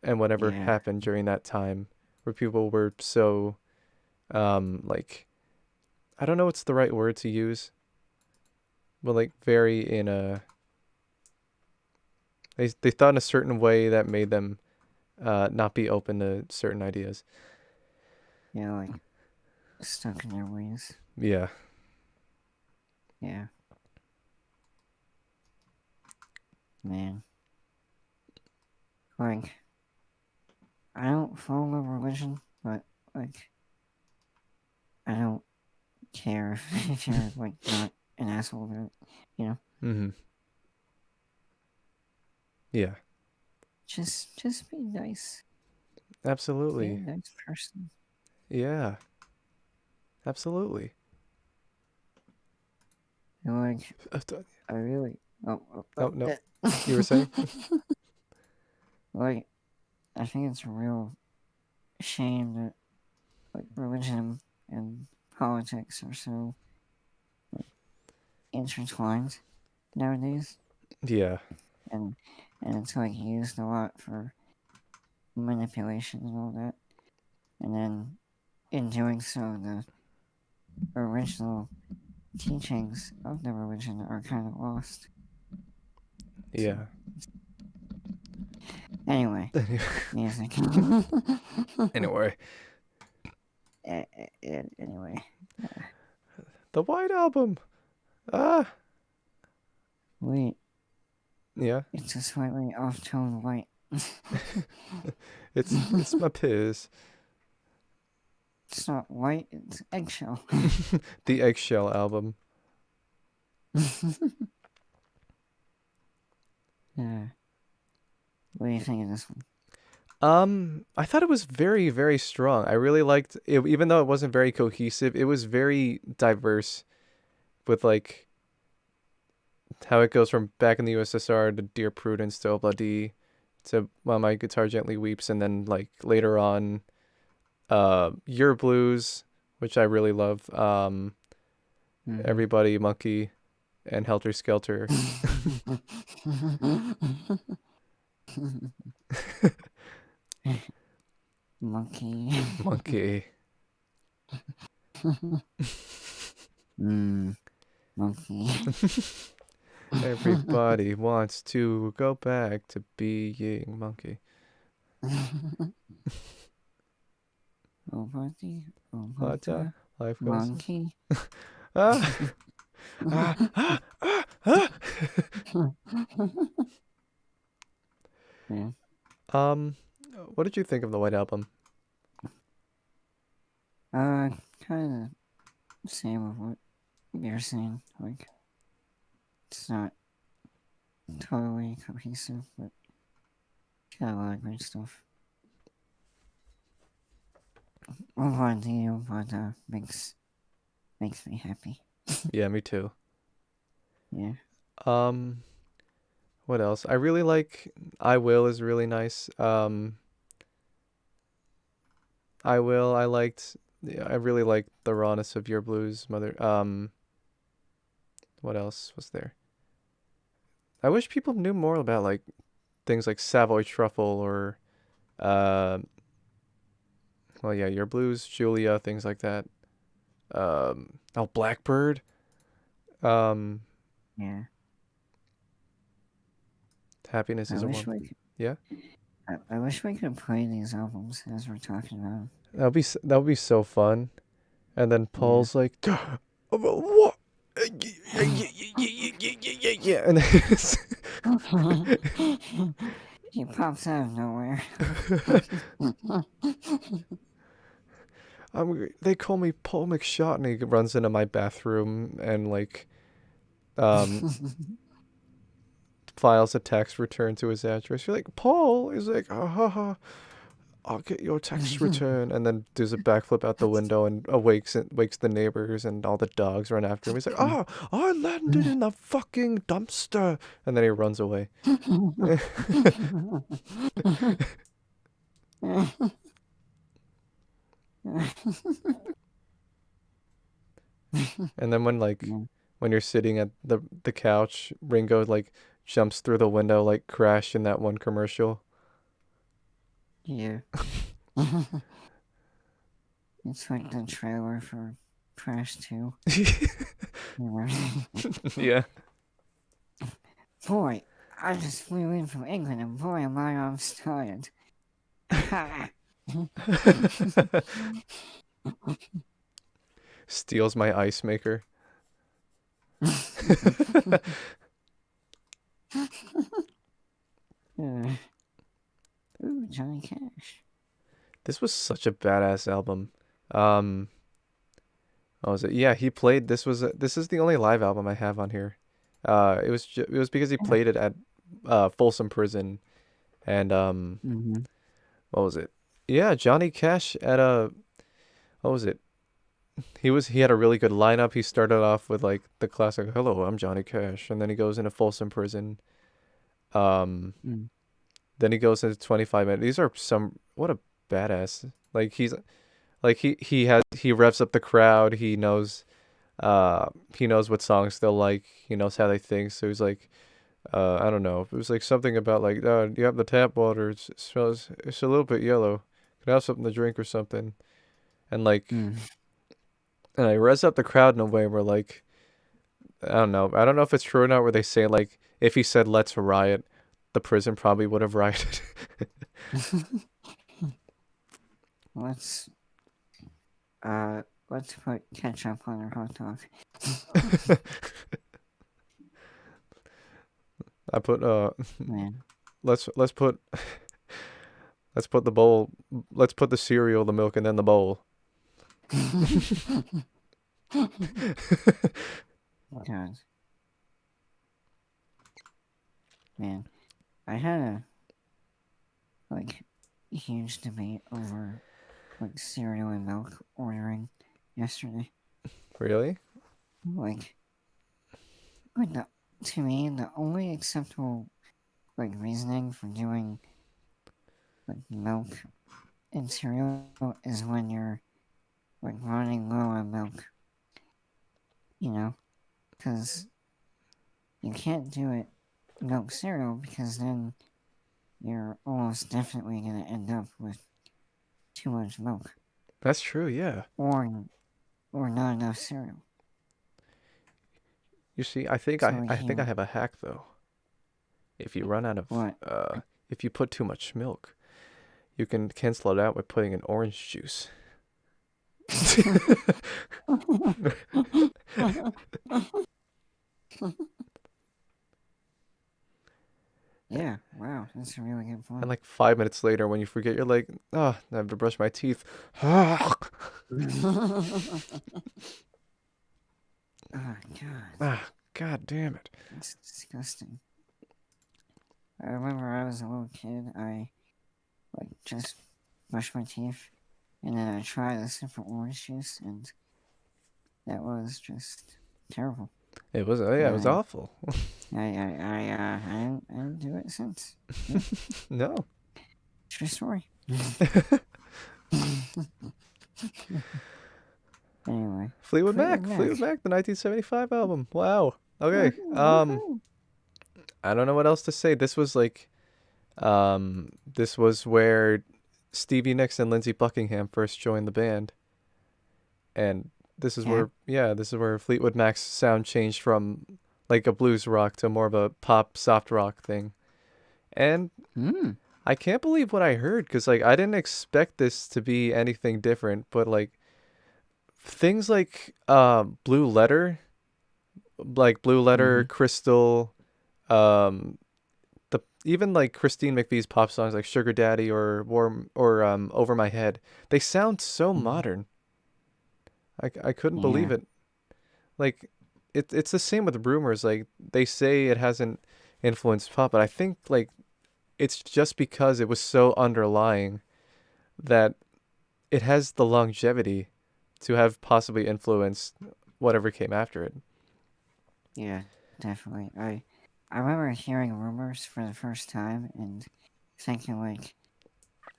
Speaker 1: And whatever
Speaker 2: yeah,
Speaker 1: happened during that time where people were so like I don't know what's the right word to use, but like very in a they thought in a certain way that made them not be open to certain ideas.
Speaker 2: yeah. Like stuck in their ways.
Speaker 1: Yeah.
Speaker 2: Yeah, man. like, I don't follow religion, but, like, I don't care if you're, like, not an asshole about it, you know?
Speaker 1: Mm-hmm. Yeah,
Speaker 2: Just be nice. Be a
Speaker 1: absolutely.
Speaker 2: nice person.
Speaker 1: Yeah, absolutely.
Speaker 2: And, like, I really.
Speaker 1: Oh, no.
Speaker 2: eh.
Speaker 1: You were saying?
Speaker 2: Like, I think it's a real shame that, like, religion and politics are so intertwined nowadays,
Speaker 1: Yeah,
Speaker 2: and it's like used a lot for manipulation and all that. And then in doing so, the original teachings of the religion are kind of lost. So,
Speaker 1: yeah.
Speaker 2: anyway, music.
Speaker 1: Anyway,
Speaker 2: Anyway,
Speaker 1: the White Album. Ah,
Speaker 2: wait,
Speaker 1: yeah.
Speaker 2: it's a slightly off-tone white.
Speaker 1: It's my piss.
Speaker 2: It's not white, it's eggshell.
Speaker 1: The Eggshell album.
Speaker 2: Yeah. What do you think of this one?
Speaker 1: I thought it was very, very strong. I really liked it, even though it wasn't very cohesive. It was very diverse with like how it goes from back in the USSR to Dear Prudence to Obladi to While My Guitar Gently Weeps, and then like later on, Your Blues, which I really love. Everybody Monkey and Helter Skelter.
Speaker 2: Monkey.
Speaker 1: Monkey.
Speaker 2: Monkey.
Speaker 1: Everybody wants to go back to being monkey.
Speaker 2: Obati.
Speaker 1: What
Speaker 2: Obata.
Speaker 1: life goes.
Speaker 2: Monkey.
Speaker 1: Ah, ah, ah, ah, ah.
Speaker 2: Yeah.
Speaker 1: Um, what did you think of the White Album?
Speaker 2: Kind of same with what you're saying. Like, it's not totally cohesive, but got a lot of great stuff. Obati. Obata makes me happy.
Speaker 1: Yeah, me too.
Speaker 2: Yeah.
Speaker 1: Um, what else? I really like I Will is really nice. I Will, I liked yeah, I really liked the rawness of Your Blues, Mother. What else was there? I wish people knew more about like things like Savoy Truffle or uh well yeah, Your Blues, Julia, things like that. Oh, Blackbird. Um,
Speaker 2: Yeah.
Speaker 1: Happiness
Speaker 2: I
Speaker 1: is a
Speaker 2: wish
Speaker 1: warm.
Speaker 2: we could.
Speaker 1: Yeah.
Speaker 2: I wish we could play these albums as we're talking about 'em.
Speaker 1: That would be so fun. And then
Speaker 2: Yeah.
Speaker 1: Paul's like, what? Yeah, and then
Speaker 2: He pops out of nowhere.
Speaker 1: they call me Paul McShot, and he runs into my bathroom and like um files a tax return to his address. You're like, Paul is like, I'll get your tax return, and then does a backflip out the window and wakes the neighbors, and all the dogs run after him. He's like, I landed in a fucking dumpster, and then he runs away. And then when you're sitting at the couch, Ringo like jumps through the window like Crash in that one commercial.
Speaker 2: Yeah. It's like the trailer for Crash 2.
Speaker 1: Yeah.
Speaker 2: Boy, I just flew in from England and boy am I arms tired.
Speaker 1: Steals my ice maker.
Speaker 2: Yeah. Ooh, Johnny Cash.
Speaker 1: This was such a badass album. What was it? Yeah, he played. This is the only live album I have on here. It was because he
Speaker 2: Yeah.
Speaker 1: played it at Folsom Prison, and
Speaker 2: Mm-hmm.
Speaker 1: what was it? Yeah, Johnny Cash at a what was it? He had a really good lineup. He started off with like the classic "Hello, I'm Johnny Cash," and then he goes into Folsom Prison. Um,
Speaker 2: Mm.
Speaker 1: then he goes into 25 minutes. These are some what a badass. Like he revs up the crowd. He knows what songs they'll like. He knows how they think. So he's like, I don't know. It was like something about like, you have the tap water. It smells. It's a little bit yellow. Can I have something to drink or something? And like,
Speaker 2: Mm.
Speaker 1: and I res up the crowd in a way where like, I don't know. I don't know if it's true or not. Where they say like, if he said "Let's riot," the prison probably would have rioted.
Speaker 2: let's let's put ketchup on our hot dog.
Speaker 1: I put
Speaker 2: Man.
Speaker 1: let's put let's put the bowl. Let's put the cereal, the milk, and then the bowl.
Speaker 2: God. Man. I had a like huge debate over like cereal and milk ordering yesterday.
Speaker 1: Really?
Speaker 2: Like, like the, to me, the only acceptable like reasoning for doing like milk and cereal is when you're like running low on milk, you know, because you can't do it milk cereal because then you're almost definitely gonna end up with too much milk
Speaker 1: That's true. Yeah.
Speaker 2: or not enough cereal.
Speaker 1: You see,
Speaker 2: So like
Speaker 1: I think I
Speaker 2: you
Speaker 1: have a hack though. If you run out of
Speaker 2: what?
Speaker 1: if you put too much milk, you can cancel it out by putting in orange juice.
Speaker 2: Yeah, wow, that's a really good
Speaker 1: And
Speaker 2: point.
Speaker 1: like 5 minutes later, when you forget, you're like, oh, I have to brush my teeth.
Speaker 2: Oh god,
Speaker 1: Ah, God damn it.
Speaker 2: that's disgusting. I remember I was a little kid, I like just brushed my teeth and then I tried a sip of orange juice and that was just terrible.
Speaker 1: It was, yeah, it was
Speaker 2: And
Speaker 1: awful.
Speaker 2: I didn't do it since. Yeah,
Speaker 1: No.
Speaker 2: true story. Anyway,
Speaker 1: Fleetwood
Speaker 2: Fleetwood
Speaker 1: Mac,
Speaker 2: Mac.
Speaker 1: Fleetwood Mac, the 1975 album. Wow. Okay.
Speaker 2: Woohoo, woohoo.
Speaker 1: I don't know what else to say. This was where Stevie Nicks and Lindsey Buckingham first joined the band, and
Speaker 2: Yeah.
Speaker 1: this is where Fleetwood Mac's sound changed from like a blues rock to more of a pop soft rock thing. And
Speaker 2: Hmm.
Speaker 1: I can't believe what I heard because like I didn't expect this to be anything different, but like things like Blue Letter,
Speaker 2: Mm-hmm.
Speaker 1: Crystal, um the even like Christine McVie's pop songs like Sugar Daddy or Warm or Over My Head, they sound so
Speaker 2: Mm-hmm.
Speaker 1: modern. I couldn't believe
Speaker 2: Yeah.
Speaker 1: it. Like it's the same with Rumors. Like they say it hasn't influenced pop, but I think like it's just because it was so underlying that it has the longevity to have possibly influenced whatever came after it.
Speaker 2: Yeah. Definitely. I remember hearing rumors for the first time and thinking like,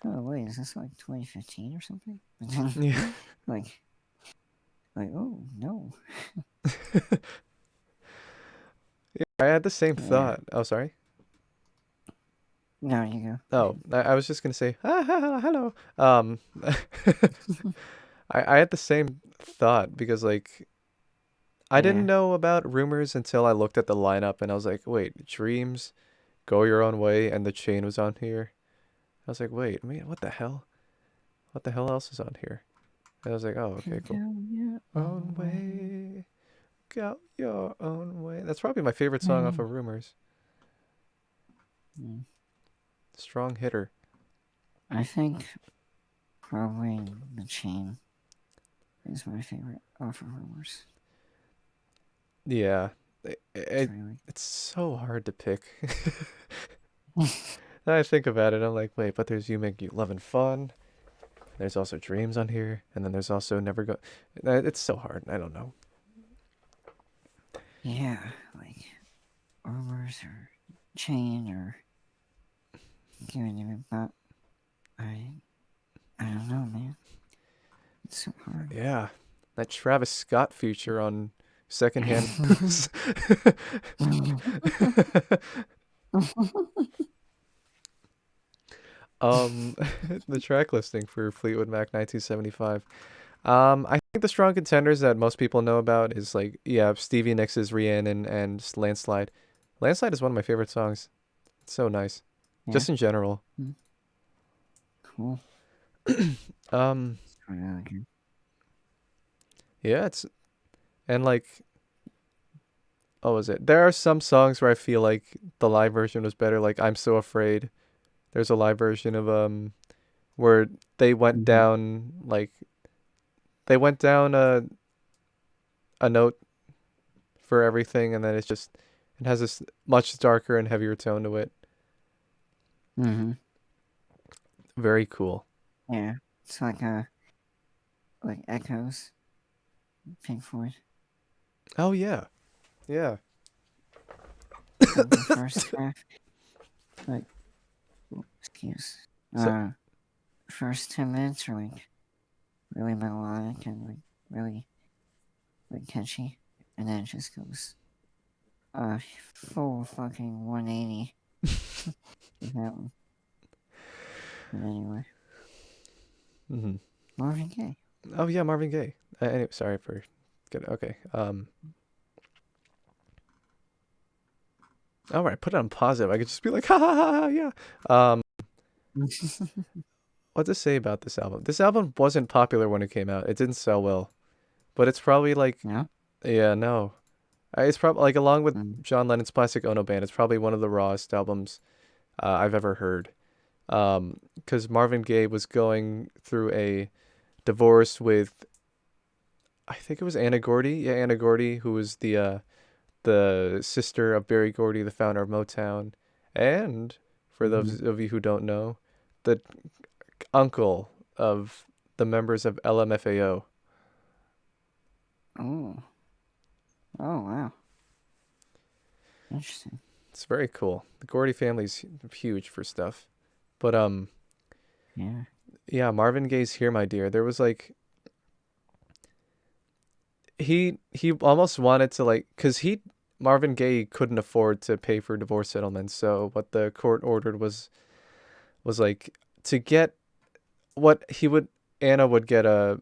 Speaker 2: oh wait, is this like 2015 or something? But then
Speaker 1: Yeah.
Speaker 2: like oh no.
Speaker 1: Yeah, I had the same
Speaker 2: Yeah.
Speaker 1: thought. Oh, sorry.
Speaker 2: No, you
Speaker 1: Oh, I was just gonna say, hello. I had the same thought because like I
Speaker 2: go.
Speaker 1: didn't
Speaker 2: Yeah.
Speaker 1: know about Rumors until I looked at the lineup and I was like, wait, Dreams, Go Your Own Way, and The Chain was on here. I was like, wait, man, what the hell? What the hell else is on here? And I was like, oh, okay, cool.
Speaker 2: Go your
Speaker 1: Own
Speaker 2: own way.
Speaker 1: way, go your own way. That's probably my favorite song off
Speaker 2: Mm.
Speaker 1: of Rumors.
Speaker 2: Mm.
Speaker 1: Strong hitter.
Speaker 2: I think probably the chain is my favorite offer rumors.
Speaker 1: Yeah.
Speaker 2: It's really.
Speaker 1: It's so hard to pick. Now I think about it, I'm like, wait, but there's You Make You Love and Fun. There's also Dreams on here, and then there's also Never Go. It's so hard. I don't know.
Speaker 2: Yeah, like rumors or chain or giving even but I don't know, man. It's so hard.
Speaker 1: Yeah, that Travis Scott feature on Secondhand Booze. um, the track listing for Fleetwood Mac 1975. I think the strong contenders that most people know about is like, yeah, Stevie Nicks' Rhiannon and Landslide. Landslide is one of my favorite songs. It's so nice,
Speaker 2: Yeah,
Speaker 1: just in general.
Speaker 2: cool.
Speaker 1: Um,
Speaker 2: It's really good.
Speaker 1: yeah, it's and like, oh, was it? There are some songs where I feel like the live version was better. Like I'm So Afraid. There's a live version of where they went
Speaker 2: Mhm.
Speaker 1: down like they went down a note for everything, and then it has this much darker and heavier tone to it.
Speaker 2: Mhm.
Speaker 1: Very cool.
Speaker 2: Yeah, it's like echoes. Pink Floyd.
Speaker 1: Oh yeah, yeah.
Speaker 2: Like the first half, like excuse.
Speaker 1: So
Speaker 2: First 10 minutes are like really melodic and like really like catchy, and then it just goes full fucking 180 with that one. But anyway,
Speaker 1: hmm
Speaker 2: Marvin Gaye.
Speaker 1: oh yeah, Marvin Gaye. Anyway, sorry for good. Okay. All right, put it on positive. I could just be like, ha ha ha, ha yeah. Um, what to say about this album? This album wasn't popular when it came out. It didn't sell well, but it's probably like,
Speaker 2: No.
Speaker 1: yeah, no. It's probably like along with
Speaker 2: Mm.
Speaker 1: John Lennon's Plastic Ono Band. It's probably one of the rawest albums I've ever heard. Because Marvin Gaye was going through a divorce with, I think it was Anna Gordy. Yeah, Anna Gordy, who was the sister of Berry Gordy, the founder of Motown, and for
Speaker 2: Hmm.
Speaker 1: those of you who don't know, the uncle of the members of LMFAO.
Speaker 2: Oh. Oh wow. Interesting.
Speaker 1: It's very cool. The Gordy family's huge for stuff. But
Speaker 2: Yeah.
Speaker 1: yeah, Marvin Gaye's Here My Dear. There was like he almost wanted to like cuz he Marvin Gaye couldn't afford to pay for divorce settlements. So what the court ordered was like to get what he would Anna would get a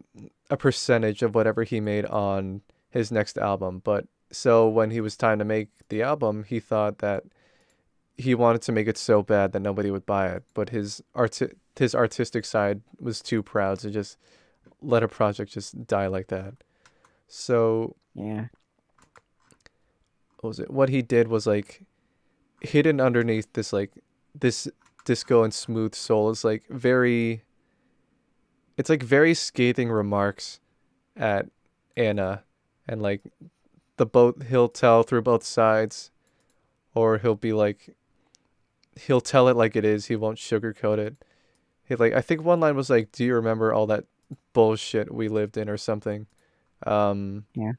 Speaker 1: percentage of whatever he made on his next album. But so when he was time to make the album, he thought that he wanted to make it so bad that nobody would buy it. But his artistic side was too proud to just let a project just die like that. So
Speaker 2: Yeah.
Speaker 1: what was it? What he did was like hidden underneath this like this disco and smooth soul is like very it's like very scathing remarks at Anna and like the both he'll tell through both sides or he'll be like he'll tell it like it is, he won't sugarcoat it. He like I think one line was like, "Do you remember all that bullshit we lived in or something?" Um
Speaker 2: Yeah.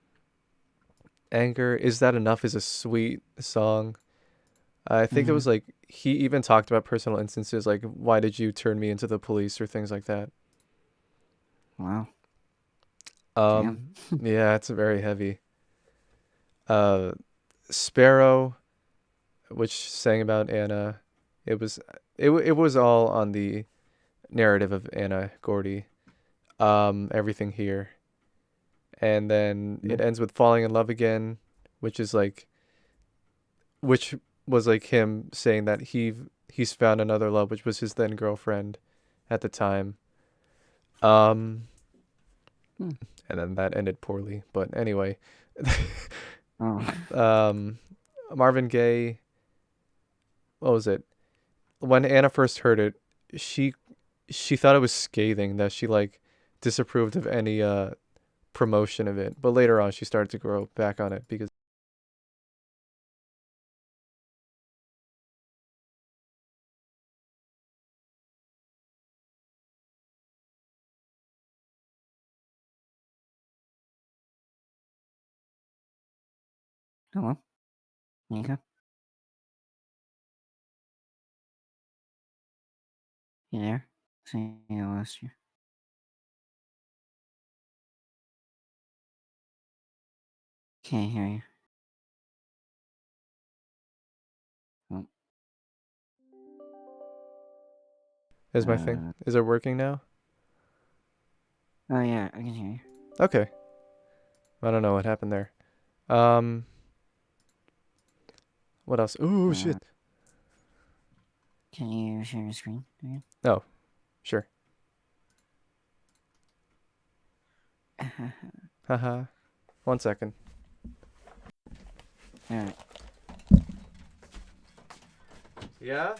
Speaker 1: Anger Is That Enough is a sweet song. I think it
Speaker 2: Hmm.
Speaker 1: was like he even talked about personal instances like why did you turn me into the police or things like that.
Speaker 2: Wow. Damn.
Speaker 1: Yeah, it's very heavy. Uh Sparrow, which sang about Anna, it was it was all on the narrative of Anna Gordy. Everything Here. And then
Speaker 2: Yeah.
Speaker 1: it ends with Falling in Love Again, which is like which was like him saying that he's found another love, which was his then girlfriend at the time. Um
Speaker 2: Hmm.
Speaker 1: and then that ended poorly. But anyway,
Speaker 2: Oh.
Speaker 1: um Marvin Gaye, what was it? When Anna first heard it, she she thought it was scathing, that she like disapproved of any promotion of it. But later on, she started to grow back on it because.
Speaker 2: Hello? Nico? You there? See, I lost you. Can't hear you. Oh,
Speaker 1: Is my thing? Is it working now?
Speaker 2: oh yeah, I can hear you.
Speaker 1: Okay. I don't know what happened there. Um. What else? Ooh, shit.
Speaker 2: Can you share your screen again?
Speaker 1: Oh, sure. Haha. 1 second.
Speaker 2: Alright.
Speaker 1: Yeah?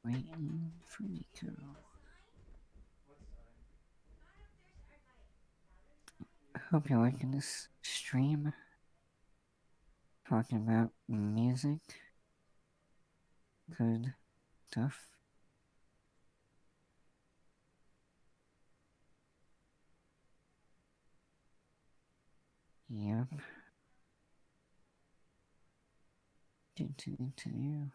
Speaker 2: Waiting for Nico. I hope you're liking this stream. Talking about music. Good stuff. Yep. Do.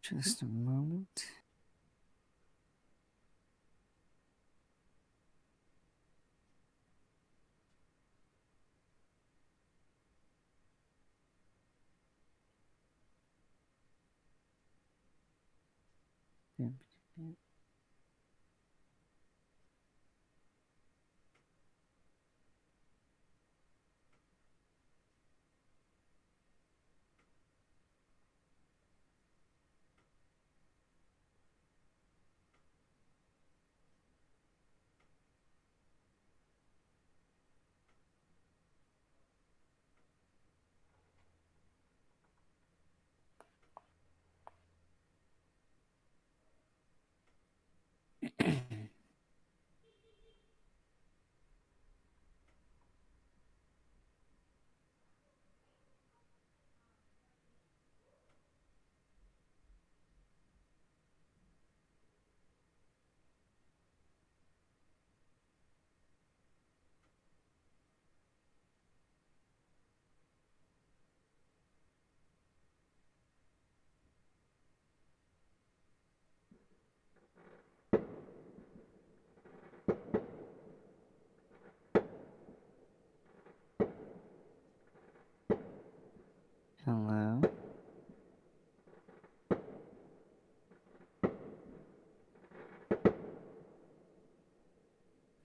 Speaker 2: Just a moment. Hello?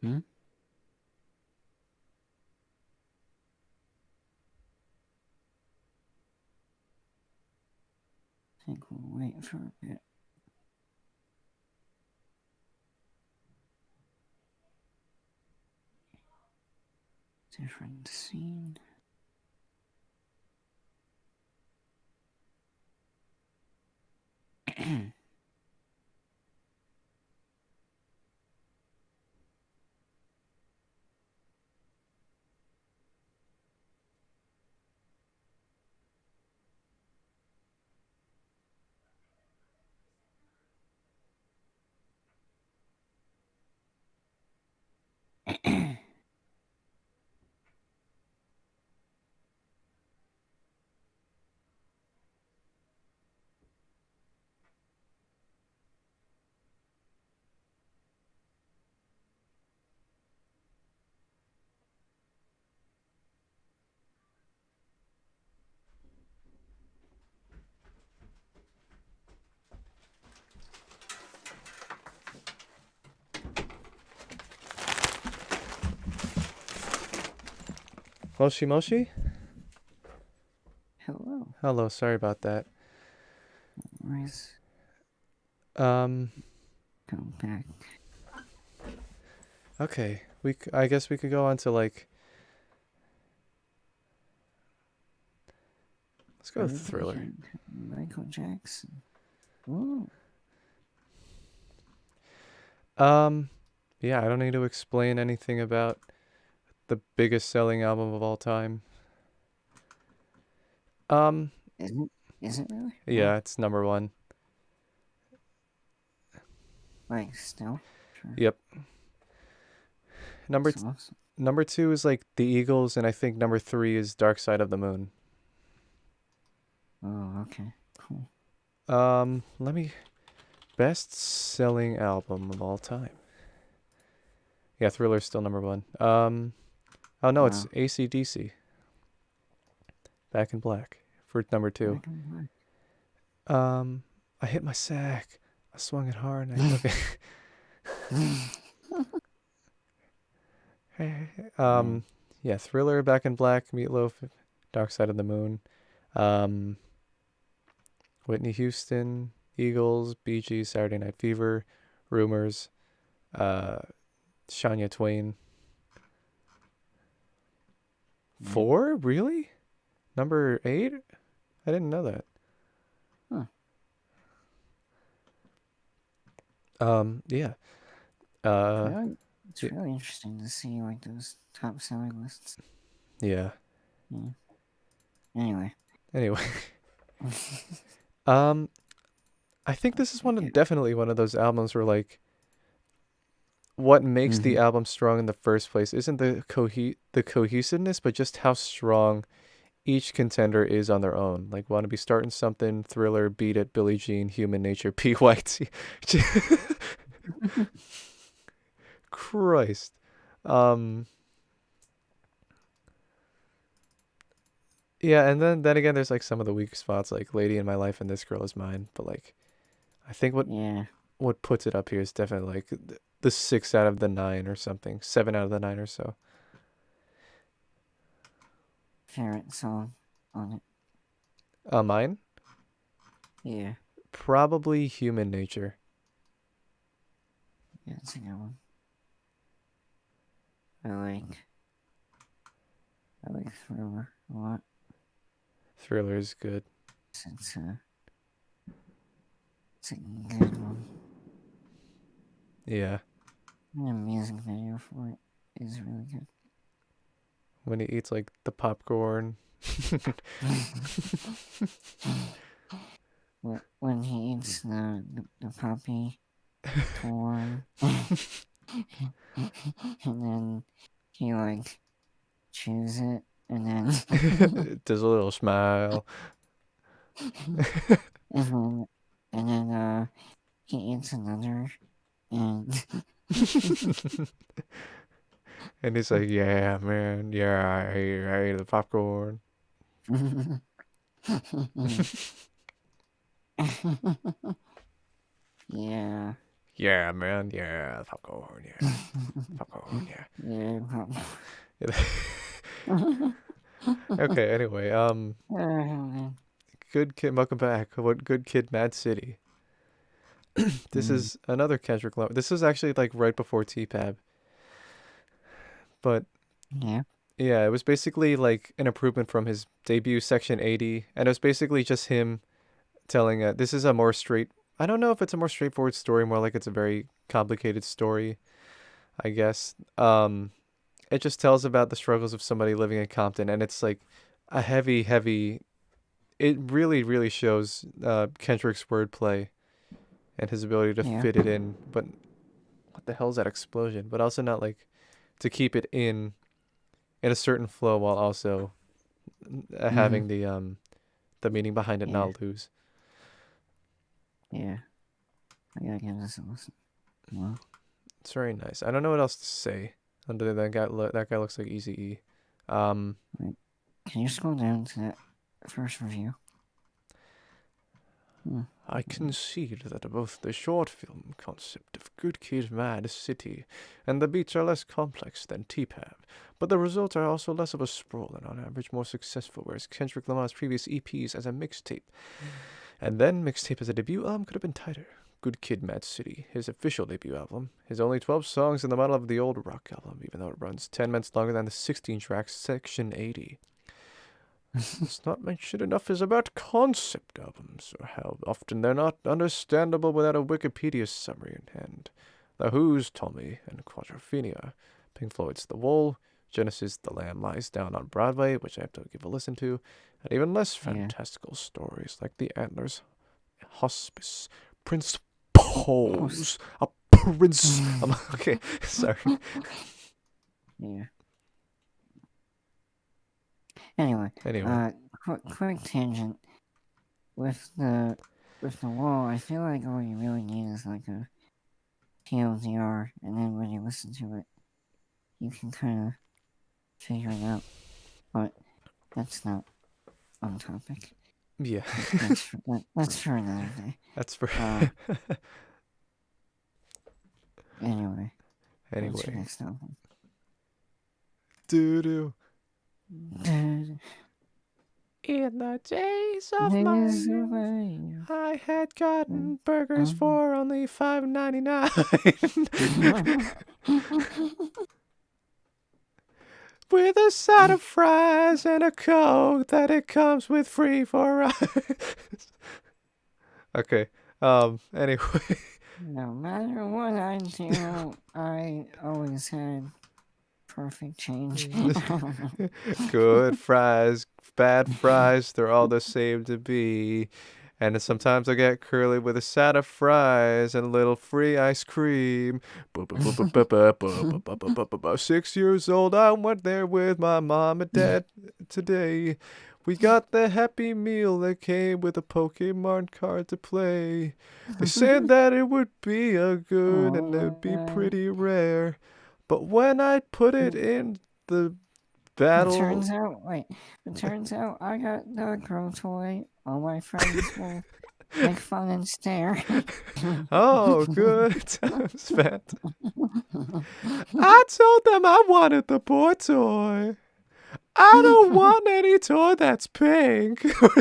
Speaker 2: Hmm? I think we'll wait for a bit. Different scene.
Speaker 1: Moshi Moshi?
Speaker 2: Hello.
Speaker 1: Hello, sorry about that.
Speaker 2: Where's
Speaker 1: Um,
Speaker 2: go back?
Speaker 1: okay. I guess we could go on to like, let's go with
Speaker 2: Herbie
Speaker 1: Thriller.
Speaker 2: and Michael Jackson. Ooh.
Speaker 1: Yeah, I don't need to explain anything about the biggest selling album of all time. Um,
Speaker 2: Is it really?
Speaker 1: yeah,
Speaker 2: Wow.
Speaker 1: it's number one.
Speaker 2: Like still? Sure.
Speaker 1: Yep. Number
Speaker 2: That's awesome.
Speaker 1: number two is like the Eagles, and I think number three is Dark Side of the Moon.
Speaker 2: Oh, okay. Cool.
Speaker 1: Let me best selling album of all time. Yeah, Thriller's still number one. Oh no, it's
Speaker 2: Wow.
Speaker 1: AC/DC. Back in Black for number two.
Speaker 2: Back in Black.
Speaker 1: I hit my sack. I swung it hard and I took it. Yeah, Thriller, Back in Black, Meatloaf, Dark Side of the Moon. Whitney Houston, Eagles, Bee Gees, Saturday Night Fever, Rumors, Shania Twain.
Speaker 2: Yeah.
Speaker 1: 4? Really? Number 8? I didn't know that.
Speaker 2: Huh.
Speaker 1: Yeah.
Speaker 2: It's really interesting to see like those top selling lists.
Speaker 1: Yeah.
Speaker 2: Yeah. Anyway.
Speaker 1: I think this is definitely one of those albums where like what makes the album strong in the first place isn't the cohesiveness, but just how strong each contender is on their own. Like, Want to Be Starting Something, Thriller, Beat It, Billie Jean, Human Nature, PYT. Christ. Yeah, and then again, there's like some of the weak spots, like Lady in My Life and This Girl Is Mine. But like, I think what puts it up here is definitely like the 6 out of the 9 or something, 7 out of the 9 or so.
Speaker 2: Favorite song on it?
Speaker 1: Mine?
Speaker 2: Yeah.
Speaker 1: Probably Human Nature.
Speaker 2: Yeah, it's a good one. I like Thriller a lot.
Speaker 1: Thriller is good.
Speaker 2: It's a good one.
Speaker 1: Yeah.
Speaker 2: The music video for it is really good.
Speaker 1: When he eats like the popcorn.
Speaker 2: When he eats the puppy corn, and then he like chews it, and then
Speaker 1: Does a little smile.
Speaker 2: and then he eats another, and
Speaker 1: And he's like, yeah, man, yeah, I ate the popcorn.
Speaker 2: yeah.
Speaker 1: Yeah, man, yeah, popcorn, yeah, popcorn, yeah. Okay, anyway, Good Kid, welcome back. What Good Kid, Mad City. This is another Kendrick Lamar. This is actually like right before T-Pab. But
Speaker 2: yeah,
Speaker 1: it was basically like an improvement from his debut Section 80, and it was basically just him telling this is a more straight. I don't know if it's a more straightforward story, more like it's a very complicated story, I guess. It just tells about the struggles of somebody living in Compton, and it's like a heavy. It really, really shows Kendrick's wordplay and his ability to fit it in. But what the hell is that explosion? But also not like to keep it in a certain flow while also having the meaning behind it not lose.
Speaker 2: Yeah, I gotta give this a listen. Wow.
Speaker 1: It's very nice. I don't know what else to say other than that guy looks like Eazy-E.
Speaker 2: Wait, can you scroll down to that first review?
Speaker 1: I concede that both the short film concept of Good Kid, Mad City and the beats are less complex than T-Pab, but the results are also less of a sprawl and on average more successful, whereas Kendrick Lamar's previous EPs as a mixtape and then mixtape as a debut album could have been tighter. Good Kid, Mad City, his official debut album, is only 12 songs in the model of the old rock album, even though it runs 10 minutes longer than the 16-track Section 80. It's not mentioned enough is about concept albums, or how often they're not understandable without a Wikipedia summary in hand. The Who's Tommy and Quadrophenia, Pink Floyd's The Wall, Genesis' The Lamb Lies Down on Broadway, which I have to give a listen to, and even less fantastical stories like The Antlers, Hospice, Prince Pose, a prince. Okay, sorry.
Speaker 2: Yeah. Anyway, quick tangent. With the wall, I feel like all you really need is like a TLDR, and then when you listen to it, you can kind of figure it out. But that's not on topic.
Speaker 1: Yeah.
Speaker 2: That's for another day.
Speaker 1: That's for.
Speaker 2: Anyway. What's your
Speaker 1: Anyway.
Speaker 2: next album?
Speaker 1: Doo-doo. In the days of my youth, I had gotten burgers for only $5.99 with a side of fries and a Coke that it comes with free for us. Okay. Anyway.
Speaker 2: No matter what I do, I always had perfect change.
Speaker 1: Good fries, bad fries, they're all the same to me. And sometimes I get curly with a side of fries and a little free ice cream. 6 years old, I went there with my mom and dad today. We got the Happy Meal that came with a Pokemon card to play. They said that it would be a good and it would be pretty rare. But when I put it in the battle...
Speaker 2: It turns out I got the Grow toy. All my friends will make fun and stare.
Speaker 1: Oh, good times, Fat. I told them I wanted the boy toy. I don't want any toy that's pink. When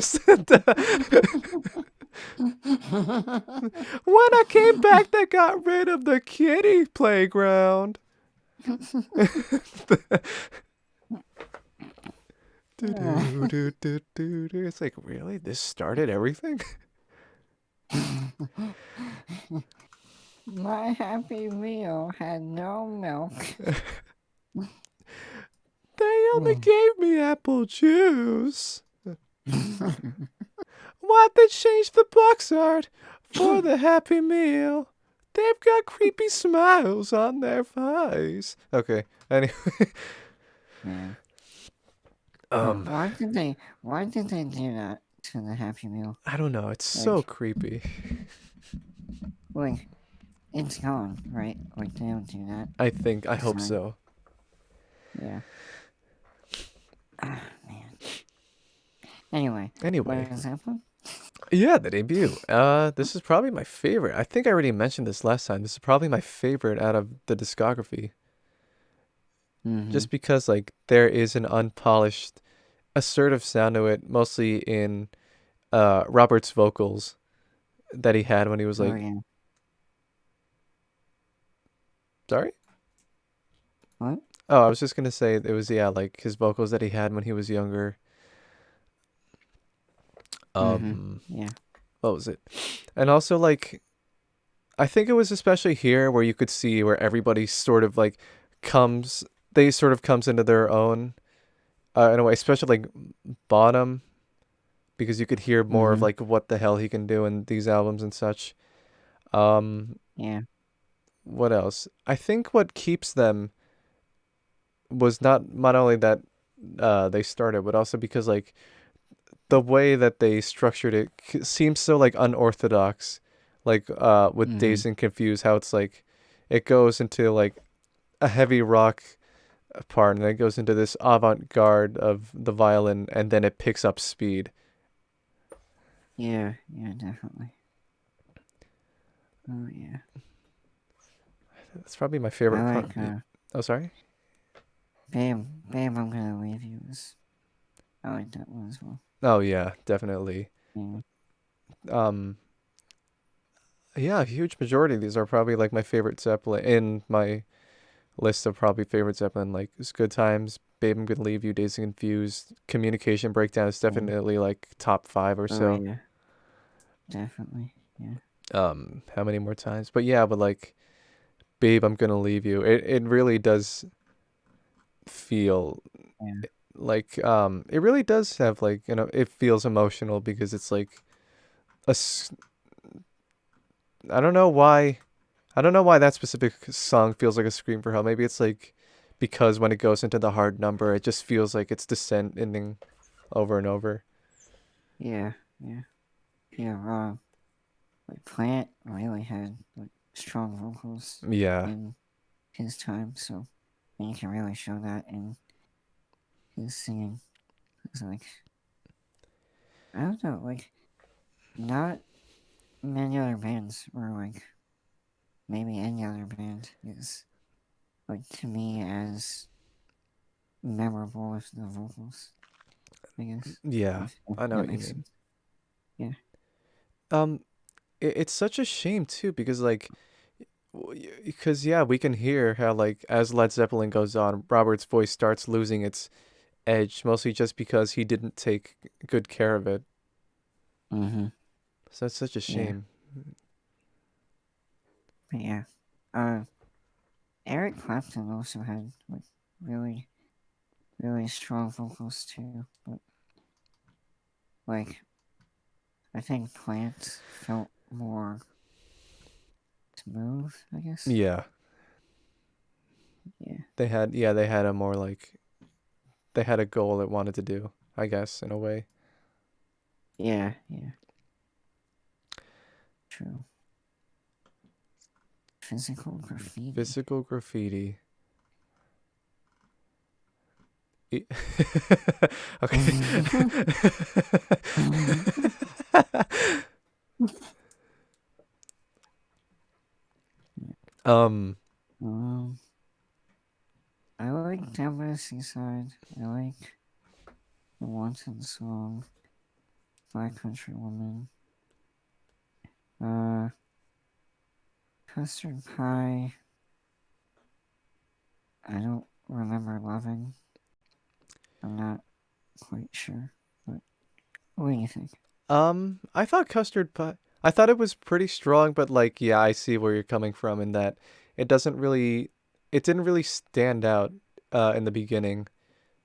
Speaker 1: I came back, they got rid of the kiddie playground. It's like, really? This started everything?
Speaker 2: My Happy Meal had no milk.
Speaker 1: They only gave me apple juice. Why'd they change the box art for the Happy Meal? They've got creepy smiles on their face. Okay, anyway.
Speaker 2: Yeah. Why did they do that to the Happy Meal?
Speaker 1: I don't know. It's so creepy.
Speaker 2: Like, it's gone, right? Like, they don't do that.
Speaker 1: I hope so.
Speaker 2: Yeah. Ah, man. Anyway. What example?
Speaker 1: Yeah, the debut. This is probably my favorite. I think I already mentioned this last time. This is probably my favorite out of the discography.
Speaker 2: Mm-hmm.
Speaker 1: Just because, like, there is an unpolished, assertive sound to it, mostly in Robert's vocals that he had when he was like... Sorry?
Speaker 2: What?
Speaker 1: Oh, I was just gonna say it was, yeah, like his vocals that he had when he was younger.
Speaker 2: Yeah.
Speaker 1: What was it? And also, like, I think it was especially here where you could see where everybody sort of like comes into their own in a way, especially like Bottom, because you could hear more of like what the hell he can do in these albums and such.
Speaker 2: Yeah.
Speaker 1: What else? I think what keeps them was not only that they started, but also because like the way that they structured it seems so like unorthodox, like with Dazed and Confused, how it's like it goes into like a heavy rock part and then it goes into this avant-garde of the violin and then it picks up speed.
Speaker 2: Yeah, definitely. Oh yeah.
Speaker 1: That's probably my favorite.
Speaker 2: I like
Speaker 1: Oh, sorry.
Speaker 2: Babe, I'm gonna leave you. I like that one as well.
Speaker 1: Oh yeah, definitely.
Speaker 2: Yeah.
Speaker 1: Um, yeah, a huge majority of these are probably like my favorite Zeppelin in my list of probably favorite Zeppelin. Like it's Good Times, Babe, I'm Gonna Leave You, Dazed and Confused, Communication Breakdown is
Speaker 2: Yeah.
Speaker 1: definitely like top 5 or
Speaker 2: Oh
Speaker 1: so.
Speaker 2: yeah. Definitely. Yeah.
Speaker 1: How many more times? But yeah, but like Babe, I'm Gonna Leave You. It really does feel
Speaker 2: Yeah.
Speaker 1: like it really does have like, you know, it feels emotional because it's like a I don't know why. I don't know why that specific song feels like a scream for help. Maybe it's like because when it goes into the hard number, it just feels like it's descending over and over.
Speaker 2: Yeah. Yeah. Yeah. Like Plant really had like strong vocals
Speaker 1: Yeah.
Speaker 2: in his time, so and you can really show that in his singing. It's like I don't know, like not many other bands or like maybe any other band is like to me as memorable with the vocals. I guess
Speaker 1: Yeah.
Speaker 2: if
Speaker 1: I know
Speaker 2: that
Speaker 1: what you
Speaker 2: makes
Speaker 1: mean.
Speaker 2: sense. Yeah.
Speaker 1: Um it's such a shame too because like because yeah, we can hear how like as Led Zeppelin goes on, Robert's voice starts losing its edge mostly just because he didn't take good care of it.
Speaker 2: Mm-hmm.
Speaker 1: So it's such a
Speaker 2: Yeah.
Speaker 1: shame.
Speaker 2: But yeah. Uh, Eric Clapton also had like really really strong vocals too, but like I think Plant felt more smooth. I guess.
Speaker 1: Yeah.
Speaker 2: Yeah.
Speaker 1: They had a more like they had a goal it wanted to do, I guess, in a way.
Speaker 2: Yeah. Yeah. True. Physical graffiti.
Speaker 1: Physical graffiti. E- okay. um
Speaker 2: um, I like Down by the Seaside. I like the Wanton song, Black Country Woman. Uh, Custard Pie. I don't remember loving. I'm not quite sure. But what do you think?
Speaker 1: I thought custard pie I thought it was pretty strong, but like yeah, I see where you're coming from in that it didn't really stand out in the beginning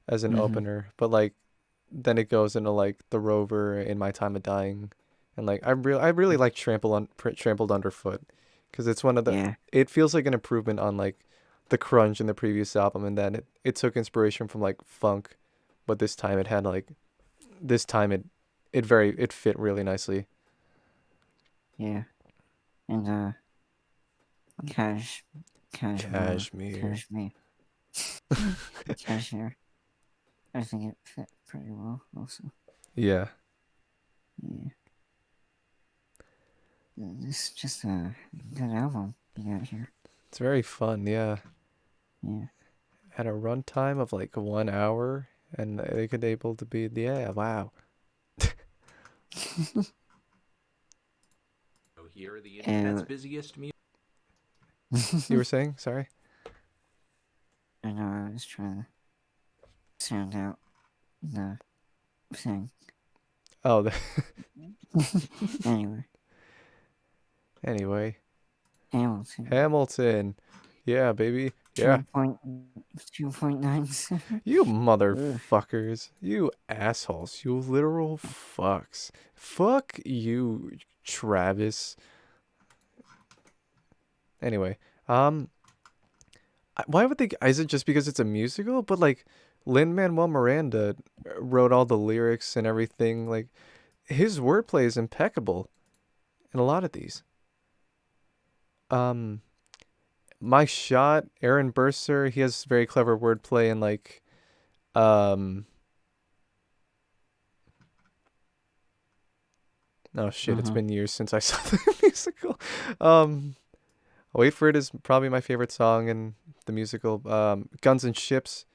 Speaker 1: as an
Speaker 2: Mm-hmm.
Speaker 1: opener, but like then it goes into like The Rover, In My Time of Dying, and like I really like Trampled Underfoot because it's one of the
Speaker 2: Yeah.
Speaker 1: it feels like an improvement on like the crunge in the previous album, and then it took inspiration from like funk, but this time it had like this time it fit really nicely.
Speaker 2: Yeah. And cash, cashmere,
Speaker 1: Cashmere.
Speaker 2: cashmere, cashmere. I think it fit pretty well. Also,
Speaker 1: Yeah,
Speaker 2: yeah. This is just a good album you got here.
Speaker 1: it's very fun. Yeah,
Speaker 2: Yeah.
Speaker 1: had a runtime of like 1 hour, and they could able to be yeah. Wow.
Speaker 4: Here, the internet's
Speaker 2: And
Speaker 4: busiest music.
Speaker 1: You were saying? Sorry.
Speaker 2: I know I was trying to sound out the thing.
Speaker 1: Oh,
Speaker 2: Anyway,
Speaker 1: anyway,
Speaker 2: Hamilton.
Speaker 1: Hamilton. Yeah, baby. Yeah.
Speaker 2: 2.97.
Speaker 1: You
Speaker 2: Ugh.
Speaker 1: motherfuckers. You assholes. You literal fucks. Fuck you, Travis. Anyway, why would they? Is it just because it's a musical? But like, Lin-Manuel Miranda wrote all the lyrics and everything. Like, his wordplay is impeccable in a lot of these. Um, My Shot, Aaron Burser, he has very clever wordplay and like, um, Oh shit, it's
Speaker 2: Uh-huh.
Speaker 1: been years since I saw the musical. Um, Wait for It is probably my favorite song in the musical. Guns and Ships.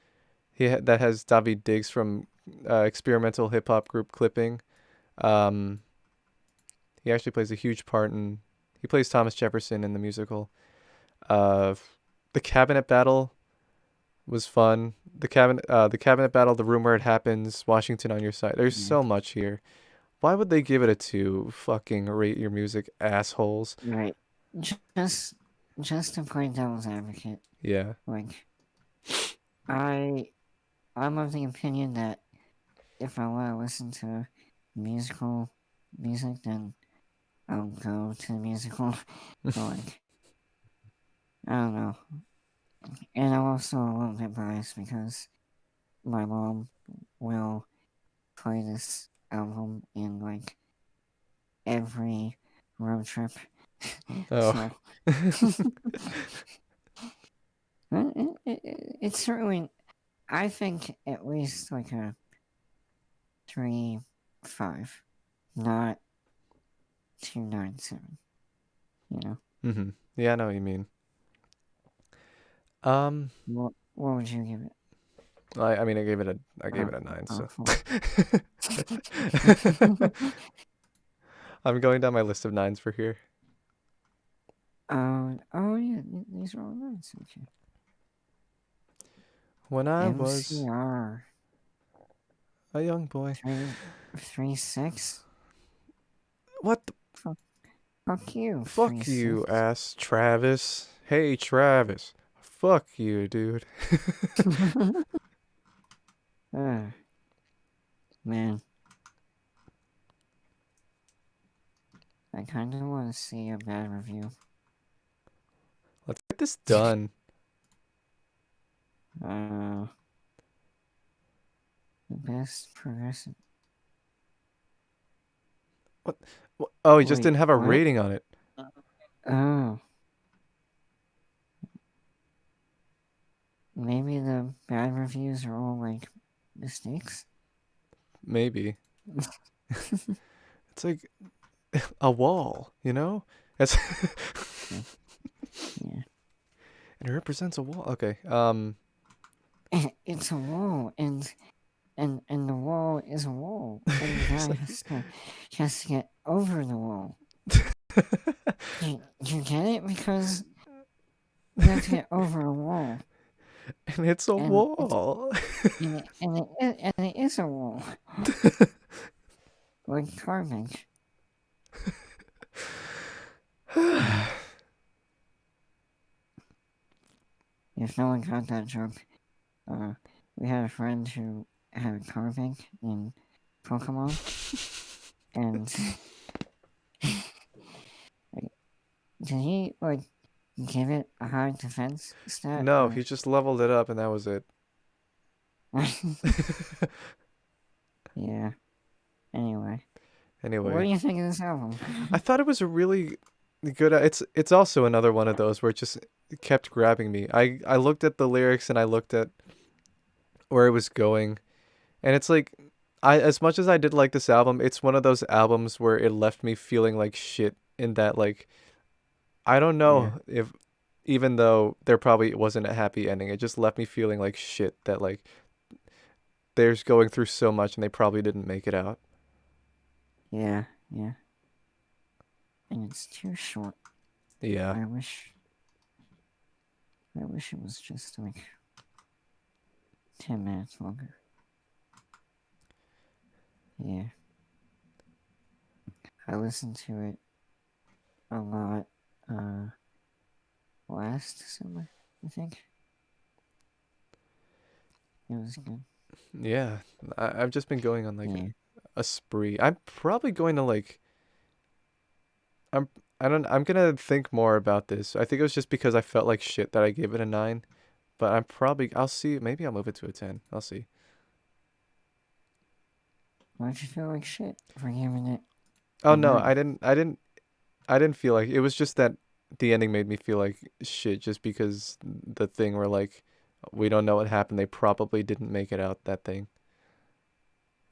Speaker 1: That has David Diggs from experimental hip hop group Clipping. Um, he actually plays a huge part in. He plays Thomas Jefferson in the musical. Uh, the cabinet battle was fun. The cabinet battle, the room where it happens, Washington on Your Side. There's
Speaker 2: Yeah.
Speaker 1: so much here. Why would they give it a 2? Fucking rate your music, assholes.
Speaker 2: Right. Just just to play devil's advocate,
Speaker 1: Yeah.
Speaker 2: like I I'm of the opinion that if I want to listen to musical music, then I'll go to the musical. But like I don't know. And I'm also a little bit biased because my mom will play this album in like every road trip.
Speaker 1: Oh.
Speaker 2: So it's certainly, I think, at least like a 3.5, not 2.97. You know,
Speaker 1: Mhm. Yeah, I know what you mean. Um,
Speaker 2: what would you give it?
Speaker 1: I mean, I gave it a 9.
Speaker 2: Oh,
Speaker 1: So
Speaker 2: four.
Speaker 1: I'm going down my list of 9s for here.
Speaker 2: Oh yeah, these are all nice. Okay.
Speaker 1: When I was
Speaker 2: MCR
Speaker 1: a young boy.
Speaker 2: 3.6.
Speaker 1: What the
Speaker 2: Fuck you,
Speaker 1: fuck
Speaker 2: 3.6.
Speaker 1: you, ass Travis? Hey, Travis. Fuck you, dude.
Speaker 2: Man, I kind of want to see a bad review.
Speaker 1: Let's get this done.
Speaker 2: Uh, the best progressive.
Speaker 1: Oh, he just
Speaker 2: Wait,
Speaker 1: didn't have a
Speaker 2: what?
Speaker 1: rating on it.
Speaker 2: Oh, maybe the bad reviews are all like mistakes.
Speaker 1: Maybe. It's like a wall, you know? It's
Speaker 2: Yeah,
Speaker 1: it represents a wall. Okay.
Speaker 2: it's a wall, and the wall is a wall, and the
Speaker 1: It's
Speaker 2: guy
Speaker 1: like
Speaker 2: has to get over the wall. You get it? Because you have to get over a wall,
Speaker 1: and it's a
Speaker 2: and
Speaker 1: wall.
Speaker 2: it is a wall, like carving. If no one got that joke, uh, we had a friend who had a carving in Pokemon, and like, did he like give it a high defense stat
Speaker 1: No,
Speaker 2: or?
Speaker 1: he just leveled it up and that was it.
Speaker 2: Yeah. Anyway, what do
Speaker 1: Anyway,
Speaker 2: you think of this album?
Speaker 1: I thought it was a really good. It's also another one of those where it just kept grabbing me. I looked at the lyrics and I looked at where it was going, and it's like I as much as I did like this album, it's one of those albums where it left me feeling like shit. In that, like, I don't
Speaker 2: Yeah.
Speaker 1: know if even though there probably wasn't a happy ending, it just left me feeling like shit. That like they're going through so much and they probably didn't make it out.
Speaker 2: Yeah. Yeah. And it's too short.
Speaker 1: Yeah.
Speaker 2: I wish. I wish it was just like 10 minutes longer. Yeah. I listened to it a lot. Last summer, I think. It was good.
Speaker 1: Yeah, I've just been going on like
Speaker 2: Yeah.
Speaker 1: a spree. I'm probably going to like I'm I'm gonna think more about this. I think it was just because I felt like shit that I gave it a 9, but I'll see. Maybe I'll move it to a 10. I'll see.
Speaker 2: Why'd you feel like shit for giving it
Speaker 1: Oh
Speaker 2: a
Speaker 1: no,
Speaker 2: 9?
Speaker 1: I didn't feel like it was just that the ending made me feel like shit just because the thing where like we don't know what happened. They probably didn't make it out, that thing.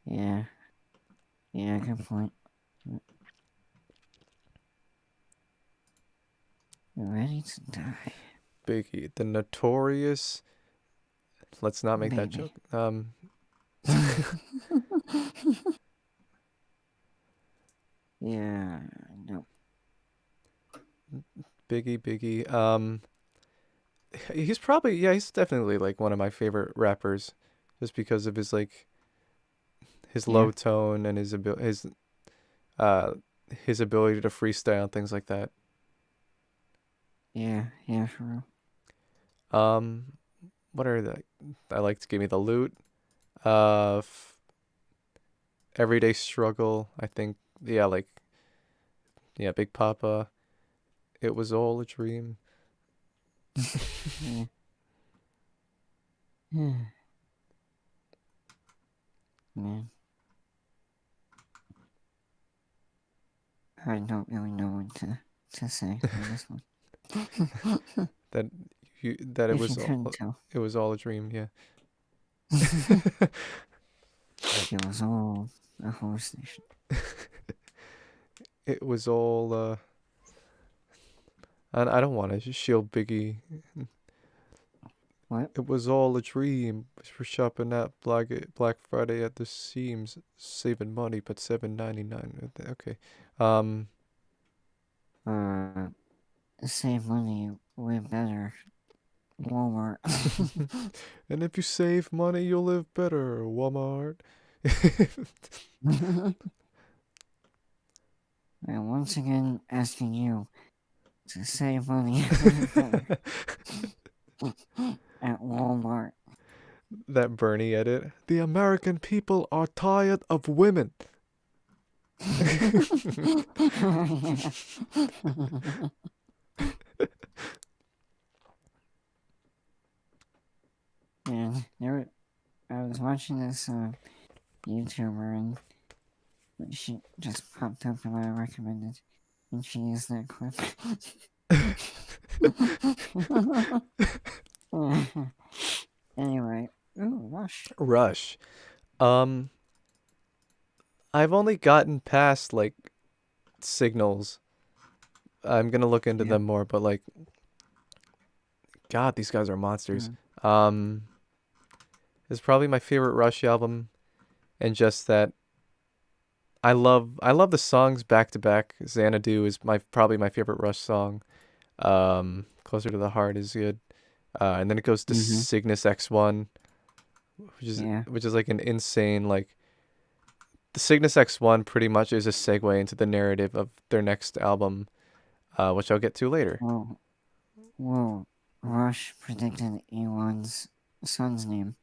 Speaker 2: Yeah. Yeah, good point. Ready to die.
Speaker 1: Biggie, the notorious. Let's not make that
Speaker 2: Baby.
Speaker 1: joke.
Speaker 2: Yeah, no.
Speaker 1: Biggie. He's he's definitely like one of my favorite rappers, just because of his like his
Speaker 2: Yeah,
Speaker 1: low tone and uh his ability to freestyle and things like that.
Speaker 2: yeah, for real.
Speaker 1: Um, what are the? I like to give me the loot. Uh, f- Everyday struggle. I think like Big Papa. It was all a dream.
Speaker 2: Yeah. Yeah. Man, I don't really know what to say on this one.
Speaker 1: That that
Speaker 2: If you couldn't tell,
Speaker 1: it was all a dream. Yeah.
Speaker 2: it was all a hallucination.
Speaker 1: It was all. I don't want to shield Biggie.
Speaker 2: What?
Speaker 1: It was all a dream. For shopping at Black Friday at the seams, saving money, but $7.99. Okay. Um.
Speaker 2: Uh, save money way better. Walmart.
Speaker 1: And if you save money, you'll live better. Walmart.
Speaker 2: And once again, asking you to save money at Walmart.
Speaker 1: That Bernie edit. The American people are tired of women.
Speaker 2: And I was watching this YouTuber and she just popped up in my recommended, and she used that clip. Anyway, ooh, Rush.
Speaker 1: Rush. Um, I've only gotten past like signals. I'm gonna look into
Speaker 2: Yeah.
Speaker 1: them more, but like, God, these guys are monsters.
Speaker 2: Mm.
Speaker 1: Um, it's probably my favorite Rush album, and just that I love the songs back to back. Xanadu is my probably my favorite Rush song. Closer to the Heart is good. And then it goes to
Speaker 2: Mm-hmm.
Speaker 1: Cygnus X1,
Speaker 2: Yeah.
Speaker 1: which is like an insane like the Cygnus X1 pretty much is a segue into the narrative of their next album, which I'll get to later.
Speaker 2: Whoa. Whoa. Rush predicted Elon's son's name.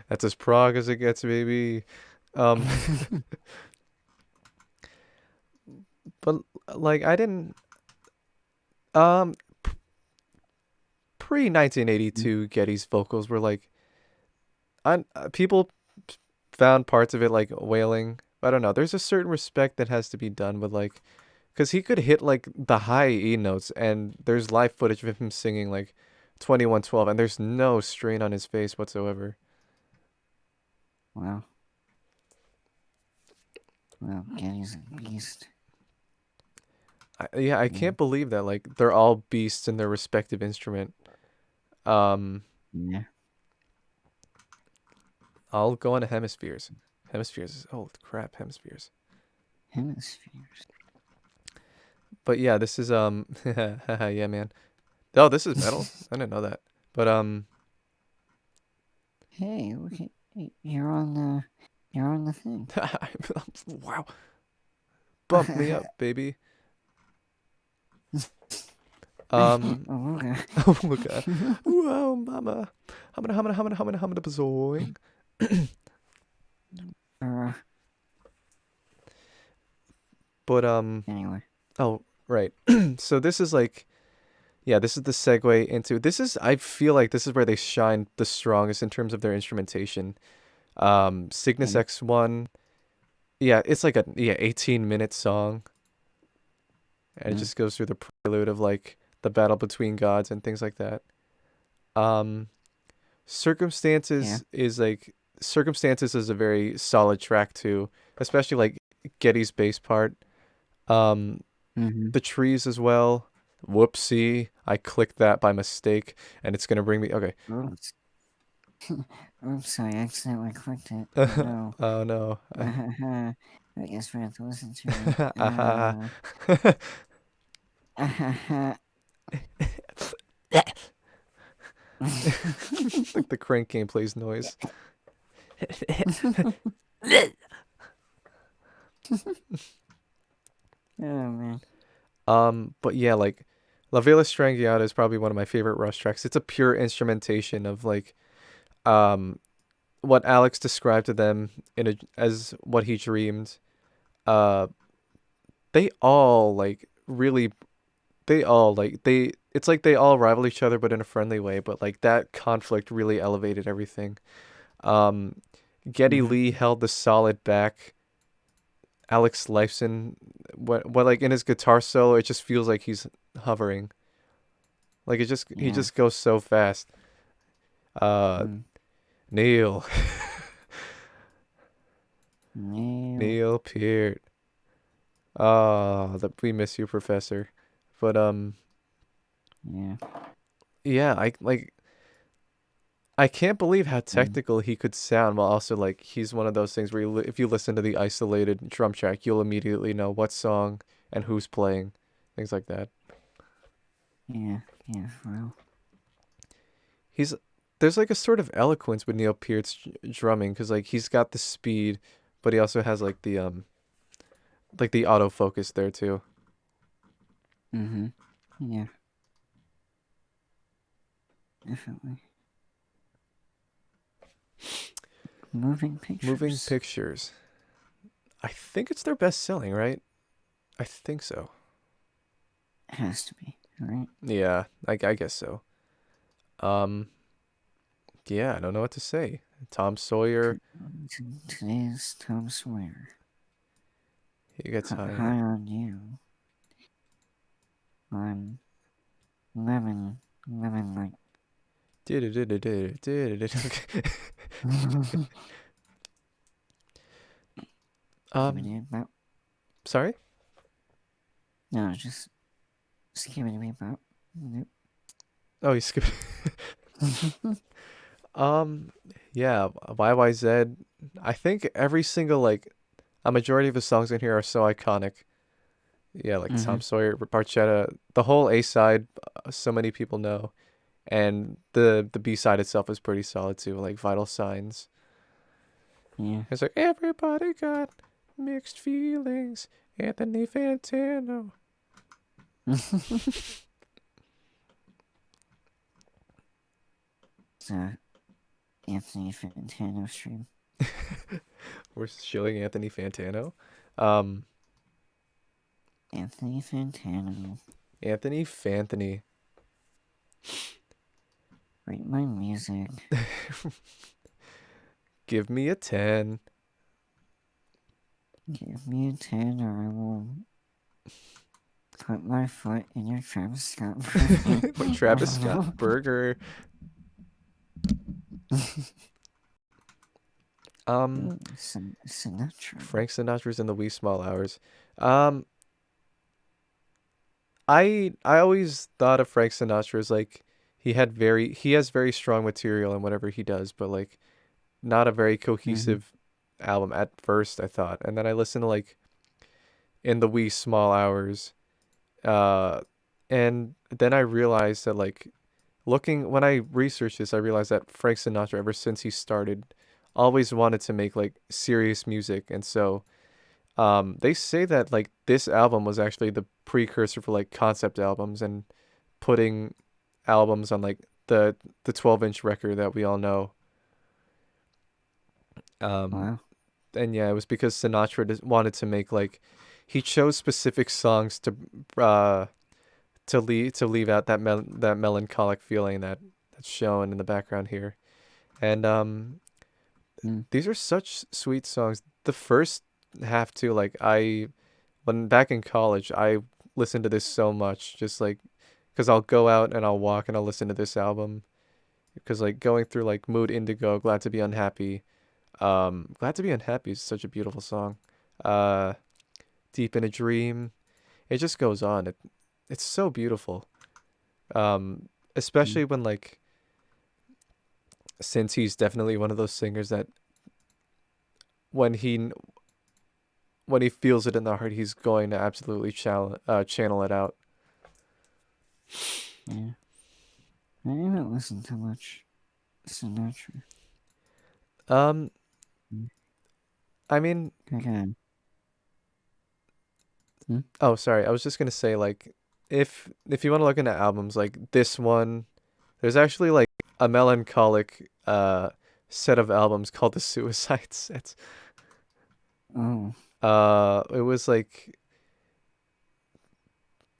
Speaker 1: That's as prog as it gets, baby. Um, but like I didn't um pre 1982 Getty's vocals were like people found parts of it like wailing. I don't know. There's a certain respect that has to be done with like because he could hit like the high E notes, and there's live footage of him singing like 2112, and there's no strain on his face whatsoever.
Speaker 2: Wow. Well, Getty's a beast.
Speaker 1: I
Speaker 2: Yeah.
Speaker 1: can't believe that like they're all beasts in their respective instrument. Um,
Speaker 2: Yeah.
Speaker 1: I'll go into hemispheres. Oh crap, hemispheres.
Speaker 2: Hemispheres.
Speaker 1: But yeah, this is yeah, man. Oh, this is metal. I didn't know that. But
Speaker 2: Hey, look at you're on the thing.
Speaker 1: wow. Bump me up, baby.
Speaker 2: Oh, okay.
Speaker 1: Oh my god. Whoa, mama. Humana bazoing.
Speaker 2: Uh,
Speaker 1: But
Speaker 2: anyway.
Speaker 1: oh, right. So this is like this is the segue into I feel like this is where they shine the strongest in terms of their instrumentation. Cygnus
Speaker 2: Okay.
Speaker 1: X1. Yeah, it's like 18-minute song, and it
Speaker 2: Mm.
Speaker 1: just goes through the prelude of like the battle between gods and things like that. Um
Speaker 2: Yeah.
Speaker 1: Circumstances is a very solid track too, especially like Getty's bass part. Um,
Speaker 2: Mm-hmm.
Speaker 1: the trees as well. Whoopsie, I clicked that by mistake, and it's gonna bring me. Okay.
Speaker 2: Oops. Oops, I accidentally clicked it. Oh no.
Speaker 1: Oh no.
Speaker 2: I guess we have to listen to it.
Speaker 1: Aha. Like the crank game plays noise.
Speaker 2: Oh man.
Speaker 1: But yeah, like La Vela Strangiata is probably one of my favorite Rush tracks. It's a pure instrumentation of like um what Alex described to them in a as what he dreamed. Uh they all like really they all like they it's like they all rival each other but in a friendly way, but like that conflict really elevated everything. Um Geddy
Speaker 2: Mm-hmm.
Speaker 1: Lee held the solid back. Alex Lifeson what like in his guitar solo it just feels like he's hovering. Like he
Speaker 2: Yeah.
Speaker 1: just goes so fast. Uh
Speaker 2: Mm.
Speaker 1: Neil.
Speaker 2: Neil.
Speaker 1: Neil Peart. Ah, that we miss you, Professor. But
Speaker 2: Yeah.
Speaker 1: yeah, I can't believe how
Speaker 2: Mm.
Speaker 1: technical he could sound while also like he's one of those things where if you listen to the isolated drum track, you'll immediately know what song and who's playing, things like that.
Speaker 2: Yeah. Yeah. Well.
Speaker 1: He's there's like a sort of eloquence with Neil Peart's drumming because like he's got the speed, but he also has like the autofocus there too.
Speaker 2: Mm-hmm. Yeah. Definitely. Moving
Speaker 1: Moving
Speaker 2: pictures.
Speaker 1: Pictures. I think it's their best selling, right? I think so.
Speaker 2: Has to be, right?
Speaker 1: Yeah, I guess so. Um, yeah, I don't know what to say. Tom Sawyer,
Speaker 2: Today's Tom Sawyer.
Speaker 1: he gets
Speaker 2: High
Speaker 1: higher.
Speaker 2: on you. I'm lemon like.
Speaker 1: Um,
Speaker 2: Skibbity bop.
Speaker 1: sorry?
Speaker 2: No, just skibbity bop. Nope.
Speaker 1: Oh, you skipped. Yeah, YYZ. I think every single like a majority of the songs in here are so iconic. Yeah, like
Speaker 2: Mm-hmm.
Speaker 1: Tom Sawyer, Barchetta, the whole A side, so many people know, and the B side itself is pretty solid too, like Vital Signs.
Speaker 2: Yeah.
Speaker 1: It's like everybody got mixed feelings. Anthony Fantano.
Speaker 2: It's a Anthony Fantano stream.
Speaker 1: We're shilling Anthony Fantano. Um,
Speaker 2: Anthony Fantano.
Speaker 1: Anthony Fanthony.
Speaker 2: Rate my music.
Speaker 1: Give me a 10.
Speaker 2: Give me a 10 or I will put my foot in your Travis Scott burger.
Speaker 1: Like Travis Scott Burger.
Speaker 2: Sinatra.
Speaker 1: Frank Sinatra's in the wee small hours. Um, I always thought of Frank Sinatra as like he has very strong material in whatever he does, but like not a very
Speaker 2: Mm-hmm.
Speaker 1: cohesive album at first, I thought. And then I listened to like in the wee small hours. Uh and then I realized that like looking when I researched this, I realized that Frank Sinatra ever since he started always wanted to make like serious music. And so they say that like this album was actually the precursor for like concept albums and putting albums on like the 12-inch record that we all know. Um
Speaker 2: Wow.
Speaker 1: and yeah, it was because Sinatra wanted to make like he chose specific songs uh to leave out that melancholic feeling that's shown in the background here. And
Speaker 2: Mm.
Speaker 1: these are such sweet songs. The first half too, like I when back in college, I listened to this so much, just like because I'll go out and I'll walk and I'll listen to this album because like going through like Mood Indigo, Glad to Be Unhappy. Glad to Be Unhappy is such a beautiful song. Uh, Deep in a Dream. it just goes on. It's so beautiful.
Speaker 2: Mm.
Speaker 1: Especially when like since he's definitely one of those singers that when he when he feels it in the heart, he's going to absolutely channel it out.
Speaker 2: Yeah. I haven't listened to much Sinatra.
Speaker 1: Um,
Speaker 2: Mm.
Speaker 1: I mean,
Speaker 2: Okay. Hmm?
Speaker 1: oh, sorry, I was just gonna say like, if you want to look into albums like this one, there's actually like a melancholic set of albums called the Suicide Sets.
Speaker 2: Oh.
Speaker 1: It was like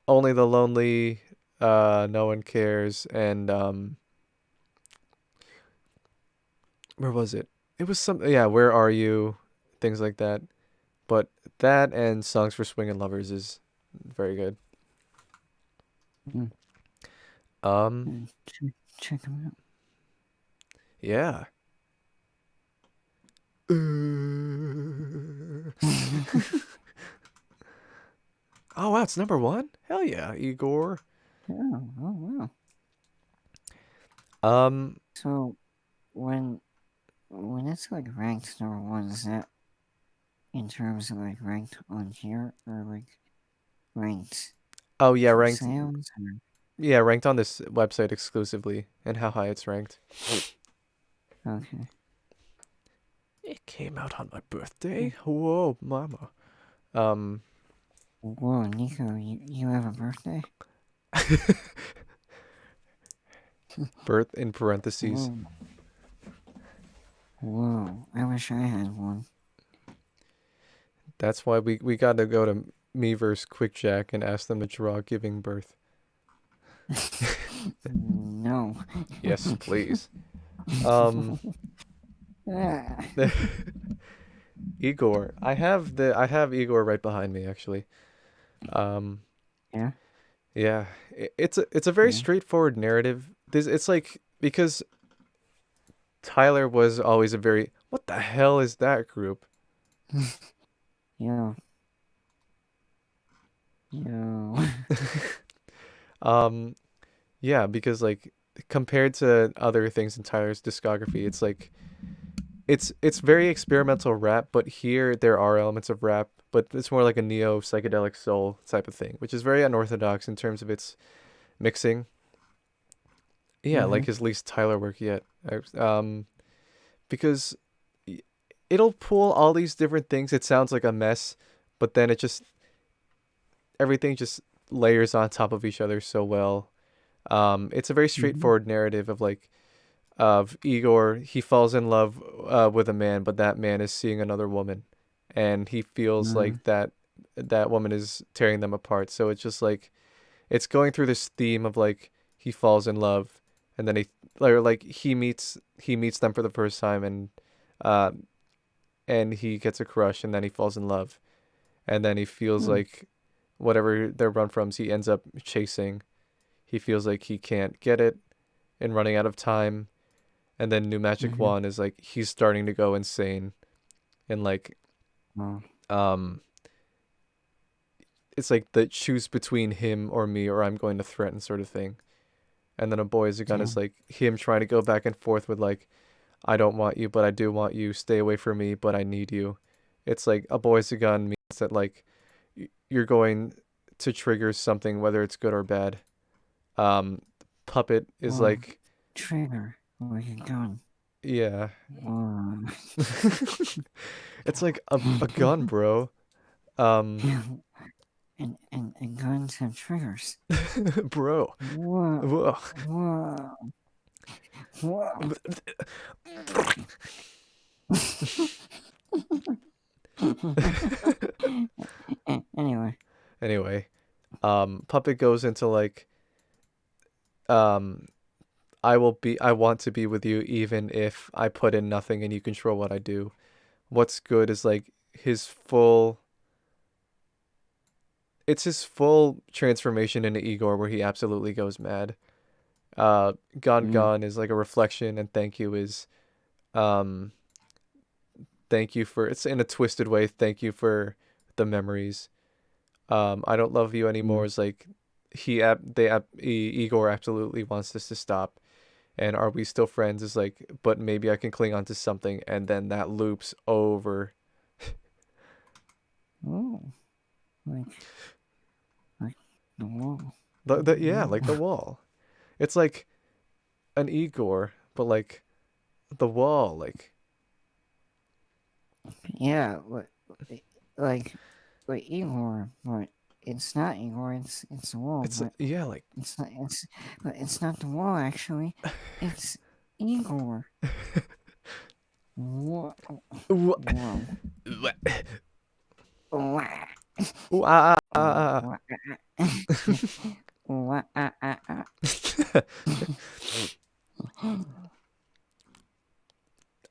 Speaker 1: Only the Lonely, No One Cares, and where was it? It was some yeah, Where Are You? Things like that. But that and Songs for Swingin' Lovers is very good.
Speaker 2: Mm.
Speaker 1: Um,
Speaker 2: Check them
Speaker 1: yeah.
Speaker 2: out.
Speaker 1: Oh wow, it's number one? Hell yeah, Igor.
Speaker 2: Oh wow.
Speaker 1: Um,
Speaker 2: So when it's like ranked number one, is that in terms of like ranked on here or like ranked
Speaker 1: oh yeah,
Speaker 2: for
Speaker 1: ranked.
Speaker 2: sales or
Speaker 1: Yeah, ranked on this website exclusively, and how high it's ranked.
Speaker 2: okay.
Speaker 1: It came out on my birthday.
Speaker 2: Hmm.
Speaker 1: Whoa, mama. Um,
Speaker 2: Whoa, Nico, you have a birthday?
Speaker 1: birth in parentheses.
Speaker 2: Whoa. Whoa. I wish I had one.
Speaker 1: That's why we got to go to Meverse QuickJack and ask them to draw giving birth.
Speaker 2: No.
Speaker 1: Yes, please. Um,
Speaker 2: Ah.
Speaker 1: Igor. I have Igor right behind me actually. Um,
Speaker 2: Yeah.
Speaker 1: yeah, it's a very
Speaker 2: Yeah.
Speaker 1: straightforward narrative. This it's like because Tyler was always a very what the hell is that group?
Speaker 2: Yo. Yo.
Speaker 1: Um, yeah, because like compared to other things in Tyler's discography, it's like it's very experimental rap, but here there are elements of rap, but it's more like a neo psychedelic soul type of thing, which is very unorthodox in terms of its mixing. Yeah,
Speaker 2: Mm-hmm.
Speaker 1: like his least Tyler work yet. Because it'll pull all these different things. It sounds like a mess, but then it just everything just layers on top of each other so well. It's a very
Speaker 2: Mm-hmm.
Speaker 1: straightforward narrative of like of Igor. He falls in love with a man, but that man is seeing another woman, and he feels like that woman is tearing them apart. So it's just like it's going through this theme of like he falls in love, and then like he meets them for the first time, uh, and he gets a crush, and then he falls in love, and then he feels
Speaker 2: Mm-hmm.
Speaker 1: like whatever their run froms he ends up chasing. He feels like he can't get it and running out of time. And then New Magic
Speaker 2: Mm-hmm.
Speaker 1: Wand is like he's starting to go insane and like
Speaker 2: Oh.
Speaker 1: um it's like the choose between him or me or I'm going to threaten sort of thing. And then A Boy Is a Gun is
Speaker 2: Damn.
Speaker 1: like him trying to go back and forth with like I don't want you but I do want you. Stay away from me but I need you. It's like A Boy Is a Gun means that like you're going to trigger something whether it's good or bad. Um Puppet is
Speaker 2: Whoa.
Speaker 1: like
Speaker 2: Trigger. Where you going?
Speaker 1: yeah.
Speaker 2: Whoa.
Speaker 1: It's like a gun, bro. Um
Speaker 2: And guns have triggers.
Speaker 1: bro.
Speaker 2: Whoa.
Speaker 1: Whoa.
Speaker 2: Whoa. Whoa. Anyway.
Speaker 1: Anyway, Puppet goes into like, um, I want to be with you even if I put in nothing and you control what I do. What's good is like his full, it's his full transformation into Igor where he absolutely goes mad. Gone
Speaker 2: Mm.
Speaker 1: Gone is like a reflection and um, thank you for, it's in a twisted way, thank you for the memories. I don't love you anymore
Speaker 2: Mm.
Speaker 1: is like Igor absolutely wants this to stop, and are we still friends is like, but maybe I can cling on to something, and then that loops over.
Speaker 2: Oh, like like the wall.
Speaker 1: Yeah,
Speaker 2: Wall.
Speaker 1: like the wall. It's like an Igor, but like the wall, like
Speaker 2: Yeah, like like Igor, but it's not Igor. It's the wall,
Speaker 1: it's
Speaker 2: but
Speaker 1: yeah, like
Speaker 2: it's not. But it's not the wall actually. It's Igor. Whoa.
Speaker 1: ooh,
Speaker 2: Whoa. Wah.
Speaker 1: ooh,
Speaker 2: Wah. Wah.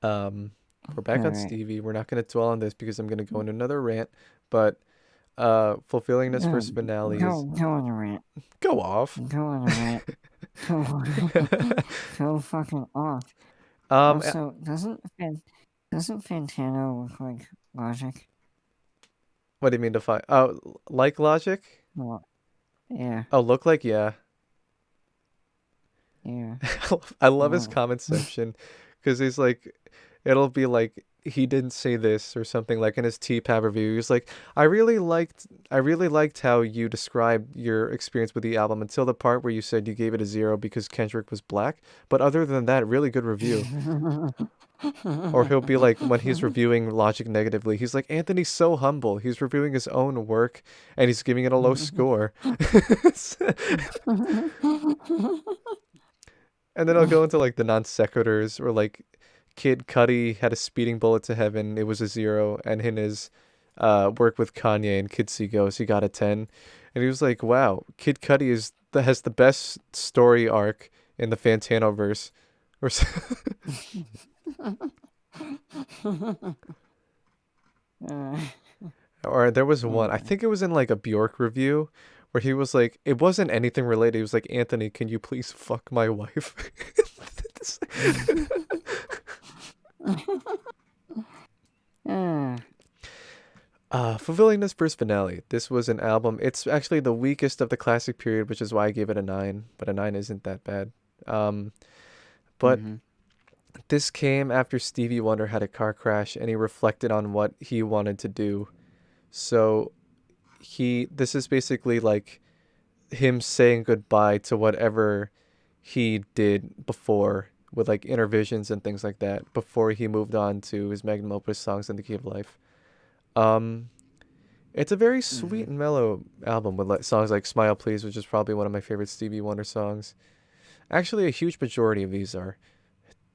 Speaker 1: um, we're back on
Speaker 2: Alright.
Speaker 1: Stevie. We're not going to dwell on this because I'm going to go into another rant, but fulfilling this
Speaker 2: No,
Speaker 1: first finale is
Speaker 2: go on a rant.
Speaker 1: go off.
Speaker 2: Go on a rant. Go on. Go fucking off.
Speaker 1: um, uh,
Speaker 2: Also, doesn't Fantano look like Logic?
Speaker 1: what do you mean define? Oh, like logic?
Speaker 2: Well, yeah,
Speaker 1: Oh, look like yeah.
Speaker 2: yeah.
Speaker 1: I love his
Speaker 2: Well,
Speaker 1: comment section because he's like, it'll be like he didn't say this or something like in his TPAB review. He's like, I really liked how you described your experience with the album until the part where you said you gave it a 0 because Kendrick was black. But other than that, really good review. Or he'll be like when he's reviewing Logic negatively, he's like, Anthony's so humble. He's reviewing his own work and he's giving it a low score. And then I'll go into like the non sequiturs or like Kid Cudi had a speeding bullet to heaven. It was a 0, and in his work with Kanye and Kid See Ghost, he got a 10. And he was like, "Wow, Kid Cudi has the best story arc in the Fantano verse." Or
Speaker 2: uh,
Speaker 1: or there was one, I
Speaker 2: anyway.
Speaker 1: think it was in like a Bjork review, where he was like, it wasn't anything related. He was like, "Anthony, can you please fuck my wife?"
Speaker 2: uh,
Speaker 1: Fulfilling this first finale. This was an album. It's actually the weakest of the classic period, which is why I gave it a 9. But a 9 isn't that bad. Um, but
Speaker 2: mhm,
Speaker 1: this came after Stevie Wonder had a car crash, and he reflected on what he wanted to do. So this is basically like him saying goodbye to whatever he did before with like inner visions and things like that before he moved on to his magnum opus songs in the key of life. Um, It's a very sweet
Speaker 2: mhm,
Speaker 1: and mellow album with songs like Smile Please, which is probably one of my favorite Stevie Wonder songs. Actually, a huge majority of these are.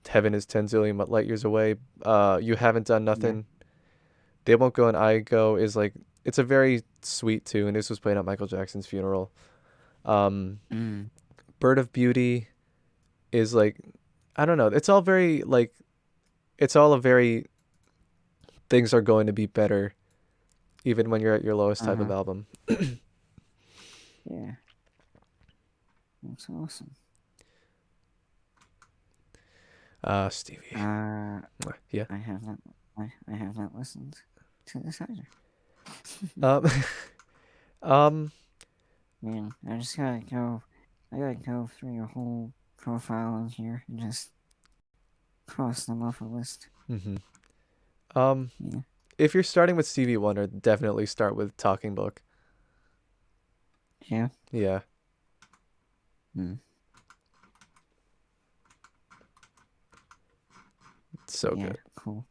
Speaker 1: Heaven is 10 zillion light years away. You Haven't Done
Speaker 2: yeah,
Speaker 1: Nothing. They Won't Go and I Go is like, it's a very sweet tune. This was played at Michael Jackson's funeral. Um,
Speaker 2: mm,
Speaker 1: Bird of Beauty is like, I don't know. It's all very like, it's all a very, things are going to be better even when you're at your lowest type of
Speaker 2: uh-huh,
Speaker 1: album.
Speaker 2: yeah, that's awesome.
Speaker 1: Stevie.
Speaker 2: Uh,
Speaker 1: Yeah.
Speaker 2: I have not, I have not listened to this either.
Speaker 1: Um, um,
Speaker 2: Man, I gotta go through your whole profile in here and just cross them off a list.
Speaker 1: hmm Um,
Speaker 2: Yeah,
Speaker 1: if you're starting with Stevie Wonder, definitely start with Talking Book.
Speaker 2: yeah,
Speaker 1: Yeah,
Speaker 2: mm,
Speaker 1: it's so
Speaker 2: yeah,
Speaker 1: good.
Speaker 2: cool.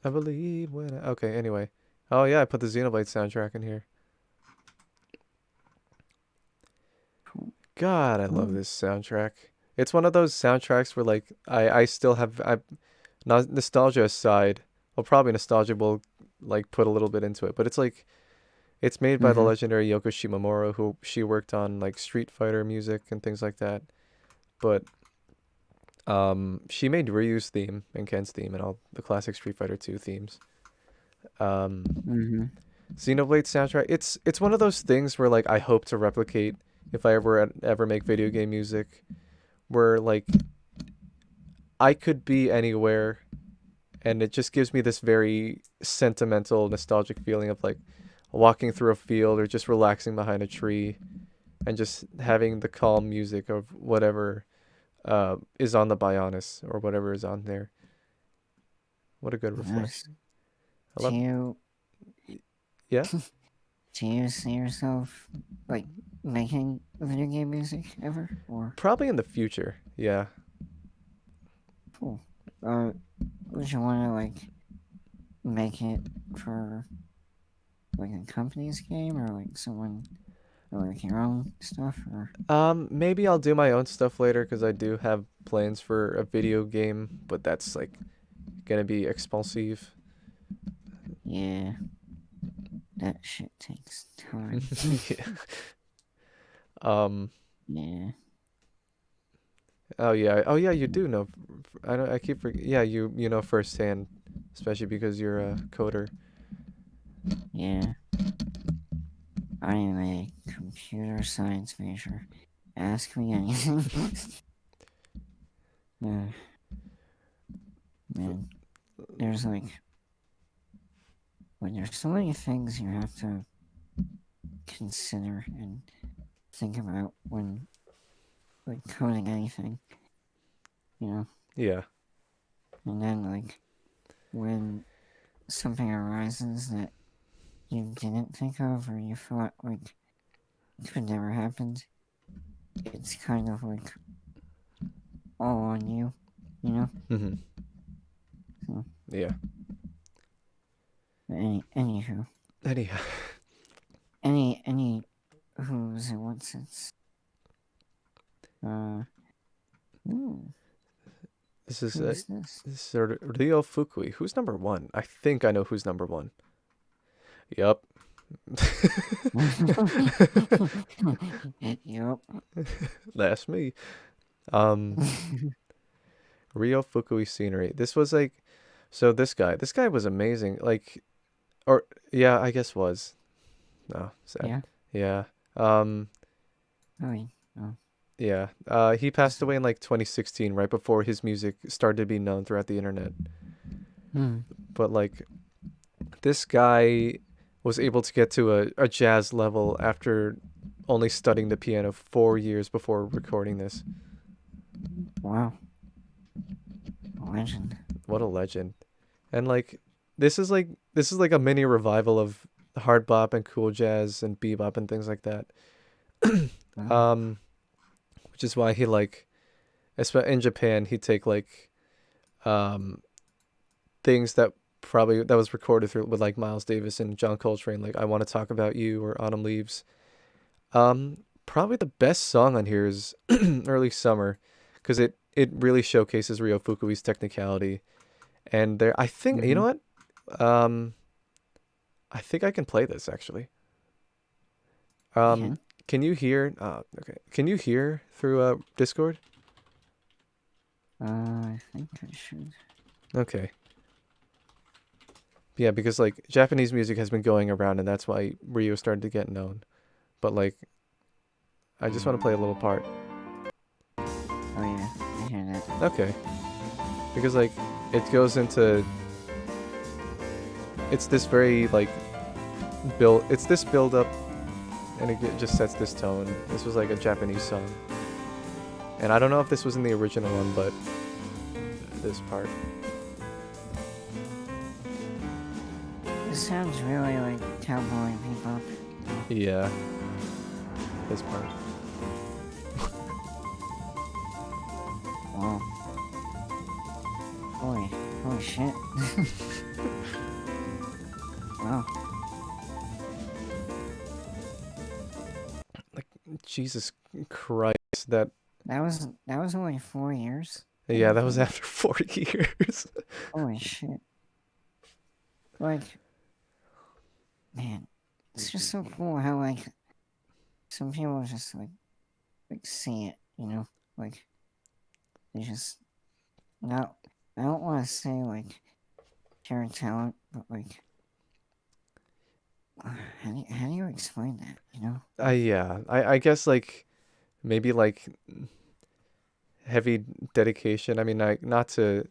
Speaker 1: I believe when okay, anyway. Oh yeah, I put the Xenoblade soundtrack in here.
Speaker 2: Cool.
Speaker 1: God, I love
Speaker 2: Cool.
Speaker 1: this soundtrack. It's one of those soundtracks where like I still have not nostalgia aside, well probably nostalgia will like put a little bit into it, but it's like it's made by the
Speaker 2: Mm-hmm.
Speaker 1: legendary Yoko Shimomura who she worked on like Street Fighter music and things like that. But she made Ryu's theme and Ken's theme and all the classic Street Fighter 2 themes. Um,
Speaker 2: Mm-hmm.
Speaker 1: Xenoblade soundtrack. It's one of those things where like I hope to replicate if I ever make video game music, where like I could be anywhere and it just gives me this very sentimental, nostalgic feeling of like walking through a field or just relaxing behind a tree and just having the calm music of whatever is on the Bionis or whatever is on there. What a good
Speaker 2: Nice.
Speaker 1: reflection. I
Speaker 2: Do
Speaker 1: love.
Speaker 2: you
Speaker 1: Yeah.
Speaker 2: do you see yourself like making video game music ever? Or
Speaker 1: Probably in the future. Yeah.
Speaker 2: cool. Or would you want to like make it for like a company's game or like someone or like your own stuff or
Speaker 1: Maybe I'll do my own stuff later because I do have plans for a video game, but that's like gonna be expensive.
Speaker 2: yeah, that shit takes time.
Speaker 1: Yeah. Um.
Speaker 2: Yeah,
Speaker 1: Oh yeah. Oh yeah. You do know. I don't. I keep. Yeah. You know firsthand, especially because you're a coder.
Speaker 2: yeah. I am a computer science major. Ask me anything. uh, man, there's like when there's so many things you have to consider and think about when like coding anything, you know.
Speaker 1: Yeah.
Speaker 2: And then like when something arises that you didn't think of or you thought like could never happen, it's kind of like all on you, you know.
Speaker 1: Mhm.
Speaker 2: So
Speaker 1: Yeah.
Speaker 2: anywho,
Speaker 1: Anyhow,
Speaker 2: any who's and what's it's uh ooh,
Speaker 1: this is
Speaker 2: who's this?
Speaker 1: this is sort of Ryo Fukui. Who's number one? I think I know who's number one. Yup.
Speaker 2: Yup.
Speaker 1: That's me. Um, Ryo Fukui scenery. This was like, so this guy was amazing. Like, or yeah, I guess was. No, sad.
Speaker 2: Yeah.
Speaker 1: Yeah. Um,
Speaker 2: Oh, oh.
Speaker 1: yeah. He passed away in like 2016, right before his music started to be known throughout the internet.
Speaker 2: Hmm.
Speaker 1: But like, this guy was able to get to a jazz level after only studying the piano 4 years before recording this.
Speaker 2: Wow. Legend.
Speaker 1: What a legend. And like this is like a mini revival of hard bop and cool jazz and bebop and things like that.
Speaker 2: Wow.
Speaker 1: Um which is why he like in Japan he'd take like um things that probably that was recorded through with like Miles Davis and John Coltrane, like I Want to Talk About You or Autumn Leaves. Probably the best song on here is Early Summer because it really showcases Ryo Fukui's technicality. And there, I think you
Speaker 2: Mm-hmm.
Speaker 1: know what? Um, I think I can play this actually.
Speaker 2: You
Speaker 1: Um,
Speaker 2: can?
Speaker 1: can you hear? Okay. Can you hear through Discord?
Speaker 2: I think I should.
Speaker 1: Okay. Yeah, because like Japanese music has been going around, and that's why Ryo started to get known. But like, I just want to play a little part.
Speaker 2: Oh yeah, I hear that.
Speaker 1: Okay. Because like, it goes into. It's this very like build. It's this build up, and just sets this tone. This was like a Japanese song, and I don't know if this was in the original one, but this part.
Speaker 2: This sounds really like cowboy bebop.
Speaker 1: Yeah. This part.
Speaker 2: Wow. Holy shit. Wow.
Speaker 1: Like Jesus Christ, that
Speaker 2: That was only 4 years.
Speaker 1: yeah, that was after 40 years.
Speaker 2: Holy shit. Like, man, it's just so cool how like some people just like see it, you know, like they just not. I don't want to say like pure talent, but like how do you explain that, you know?
Speaker 1: Yeah, I guess like maybe like heavy dedication. I mean, like not to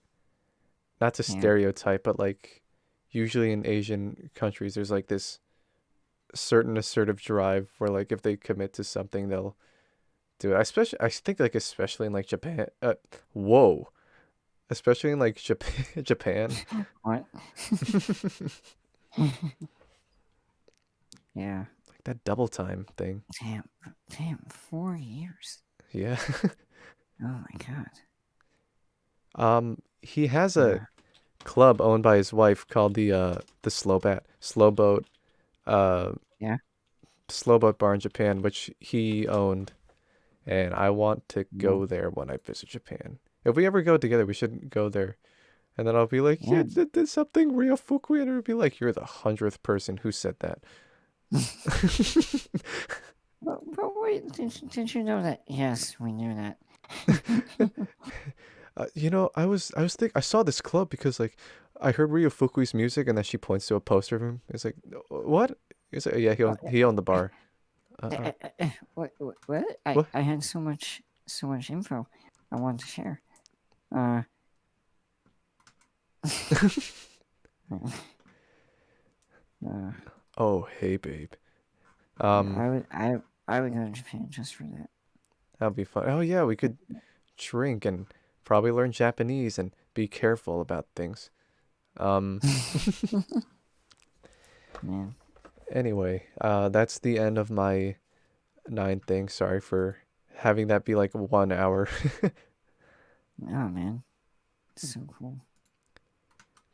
Speaker 1: not to
Speaker 2: Yeah.
Speaker 1: stereotype, but like usually in Asian countries, there's like this certain assertive drive where like if they commit to something, they'll do it. Especially, I think like especially in like Japan. Whoa, especially in like Japan. Japan.
Speaker 2: What? Yeah.
Speaker 1: Like that double time thing.
Speaker 2: Damn, 4 years.
Speaker 1: Yeah.
Speaker 2: Oh my god.
Speaker 1: He has a
Speaker 2: Uh,
Speaker 1: club owned by his wife called the Slow Boat uh
Speaker 2: yeah.
Speaker 1: Slow Boat Bar in Japan, which he owned, and I want to
Speaker 2: Yeah.
Speaker 1: go there when I visit Japan. If we ever go together, we should go there. And then I'll be like, yeah,
Speaker 2: Yeah.
Speaker 1: did something real Fukui, and it'll be like, you're the 100th person who said that.
Speaker 2: But wait, did you know that? Yes, we knew that.
Speaker 1: I saw this club because like I heard Ryo Fukui's music, and then she points to a poster of him. It's like, what? It's like, yeah,
Speaker 2: Oh,
Speaker 1: he owned the bar.
Speaker 2: what? I,
Speaker 1: What?
Speaker 2: I had so much info I wanted to share. Uh, uh,
Speaker 1: Oh, hey, babe.
Speaker 2: yeah, I would go to Japan just for that.
Speaker 1: That'd be fun. Oh yeah, we could drink and probably learn Japanese and be careful about things. Um,
Speaker 2: Man,
Speaker 1: anyway, that's the end of my 9 thing. Sorry for having that be like 1 hour.
Speaker 2: oh man, it's so cool.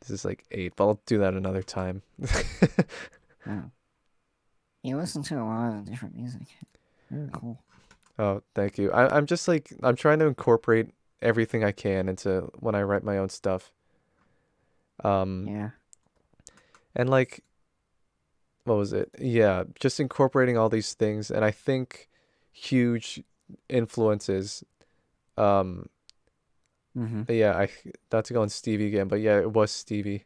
Speaker 1: This is like 8, but I'll do that another time.
Speaker 2: Wow, you listen to a lot of different music. Very cool.
Speaker 1: Oh, thank you. I'm just like I'm trying to incorporate everything I can into when I write my own stuff. Um,
Speaker 2: Yeah.
Speaker 1: and like what was it? Yeah, just incorporating all these things, and I think huge influences. Um,
Speaker 2: Mm-hmm.
Speaker 1: yeah, I not to go on Stevie again, but yeah, it was Stevie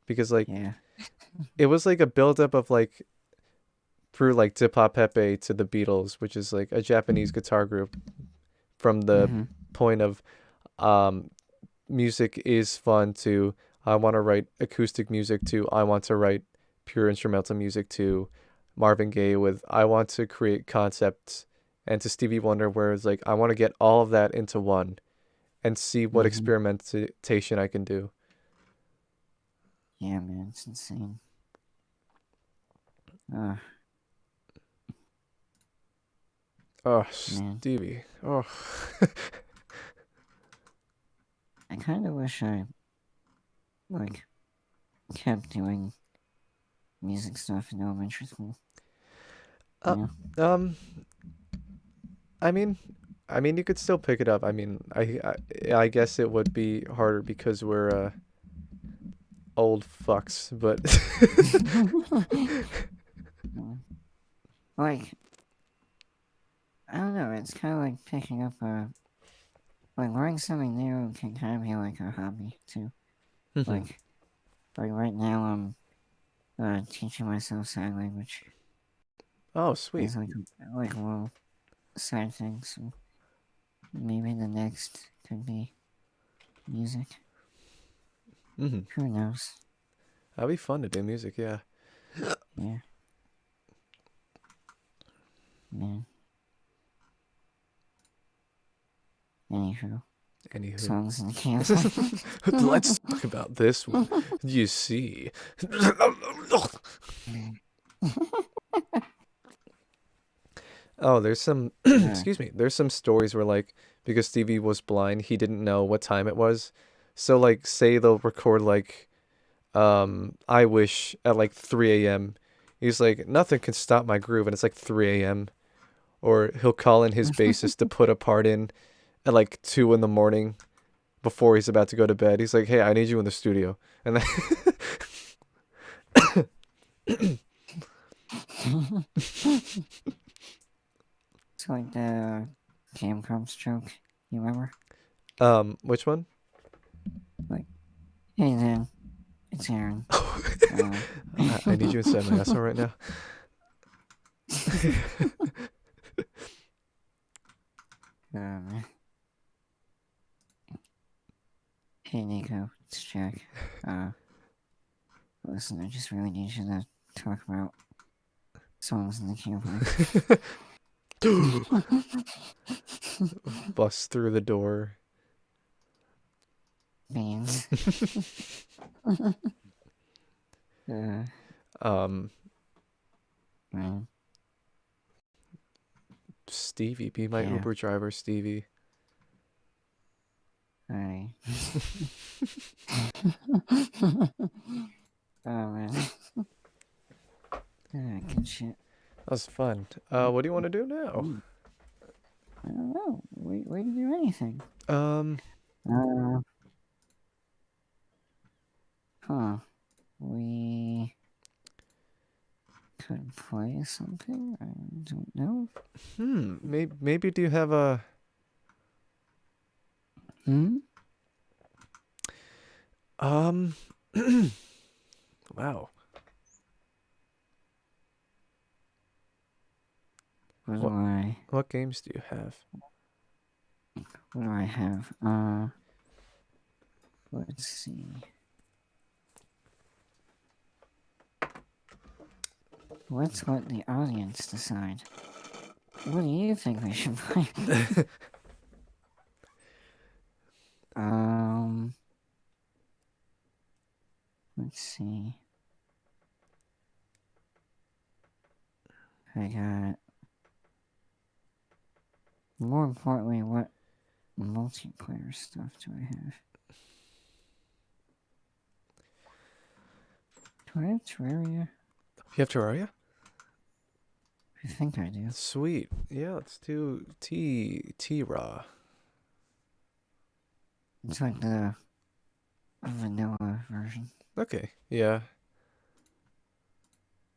Speaker 1: because like
Speaker 2: Yeah.
Speaker 1: it was like a buildup of like through like Tipa Pepe to the Beatles, which is like a Japanese guitar group from the
Speaker 2: Mm-hmm.
Speaker 1: point of um music is fun to I want to write acoustic music to I want to write pure instrumental music to Marvin Gaye with I want to create concepts and to Stevie Wonder where it's like I want to get all of that into one and see what
Speaker 2: Mm-hmm.
Speaker 1: experimentation I can do.
Speaker 2: Yeah, man, it's insane. Uh,
Speaker 1: Oh,
Speaker 2: man,
Speaker 1: Stevie. Oh.
Speaker 2: I kind of wish I like kept doing music stuff in elementary school.
Speaker 1: Uh,
Speaker 2: Yeah.
Speaker 1: um I mean you could still pick it up. I mean, I guess it would be harder because we're old fucks, but
Speaker 2: Mm. Like, I don't know. It's kind of like picking up a like learning something new can kind of be like a hobby too.
Speaker 1: Mhm.
Speaker 2: Like, right now I'm teaching myself sign language
Speaker 1: Oh, sweet.
Speaker 2: as like a little side thing. So maybe the next could be music.
Speaker 1: Mhm.
Speaker 2: Who knows?
Speaker 1: That'd be fun to do music, yeah.
Speaker 2: Yeah, man. Anywho,
Speaker 1: Anywho,
Speaker 2: songs in the campsite.
Speaker 1: let's talk about this one. You see. Oh, there's some
Speaker 2: Yeah.
Speaker 1: excuse me. There's some stories where like because Stevie was blind, he didn't know what time it was. So like say they'll record like I wish at like 3 a.m. He's like nothing can stop my groove and it's like 3 a.m. Or he'll call in his bassist to put a part in at like 2 in the morning before he's about to go to bed. He's like, "Hey, I need you in the studio." And then
Speaker 2: It's like the Cam Crumbs joke. You remember?
Speaker 1: which one?
Speaker 2: Like, hey then, it's Aaron.
Speaker 1: I need you inside my asshole right now.
Speaker 2: Man. Hey Nico, it's Jack. Listen, I just really need you to talk about songs in the campfire.
Speaker 1: Bust through the door.
Speaker 2: Beans.
Speaker 1: Um,
Speaker 2: Man,
Speaker 1: Stevie, be my
Speaker 2: Yeah.
Speaker 1: Uber driver, Stevie.
Speaker 2: I. Oh man. Good shit.
Speaker 1: That was fun. What do you want to do now?
Speaker 2: I don't know. We can do anything.
Speaker 1: Um,
Speaker 2: Huh. We could play something? I don't know.
Speaker 1: maybe do you have a...
Speaker 2: Hmm?
Speaker 1: Wow. What games do you have?
Speaker 2: What do I have? Let's see. Let's let the audience decide. What do you think we should play? Let's see. I got... More importantly, what multiplayer stuff do I have? Do I have Terraria?
Speaker 1: You have Terraria?
Speaker 2: I think I do.
Speaker 1: Sweet. Yeah, let's do T-Raw.
Speaker 2: It's like the vanilla version.
Speaker 1: Okay, yeah.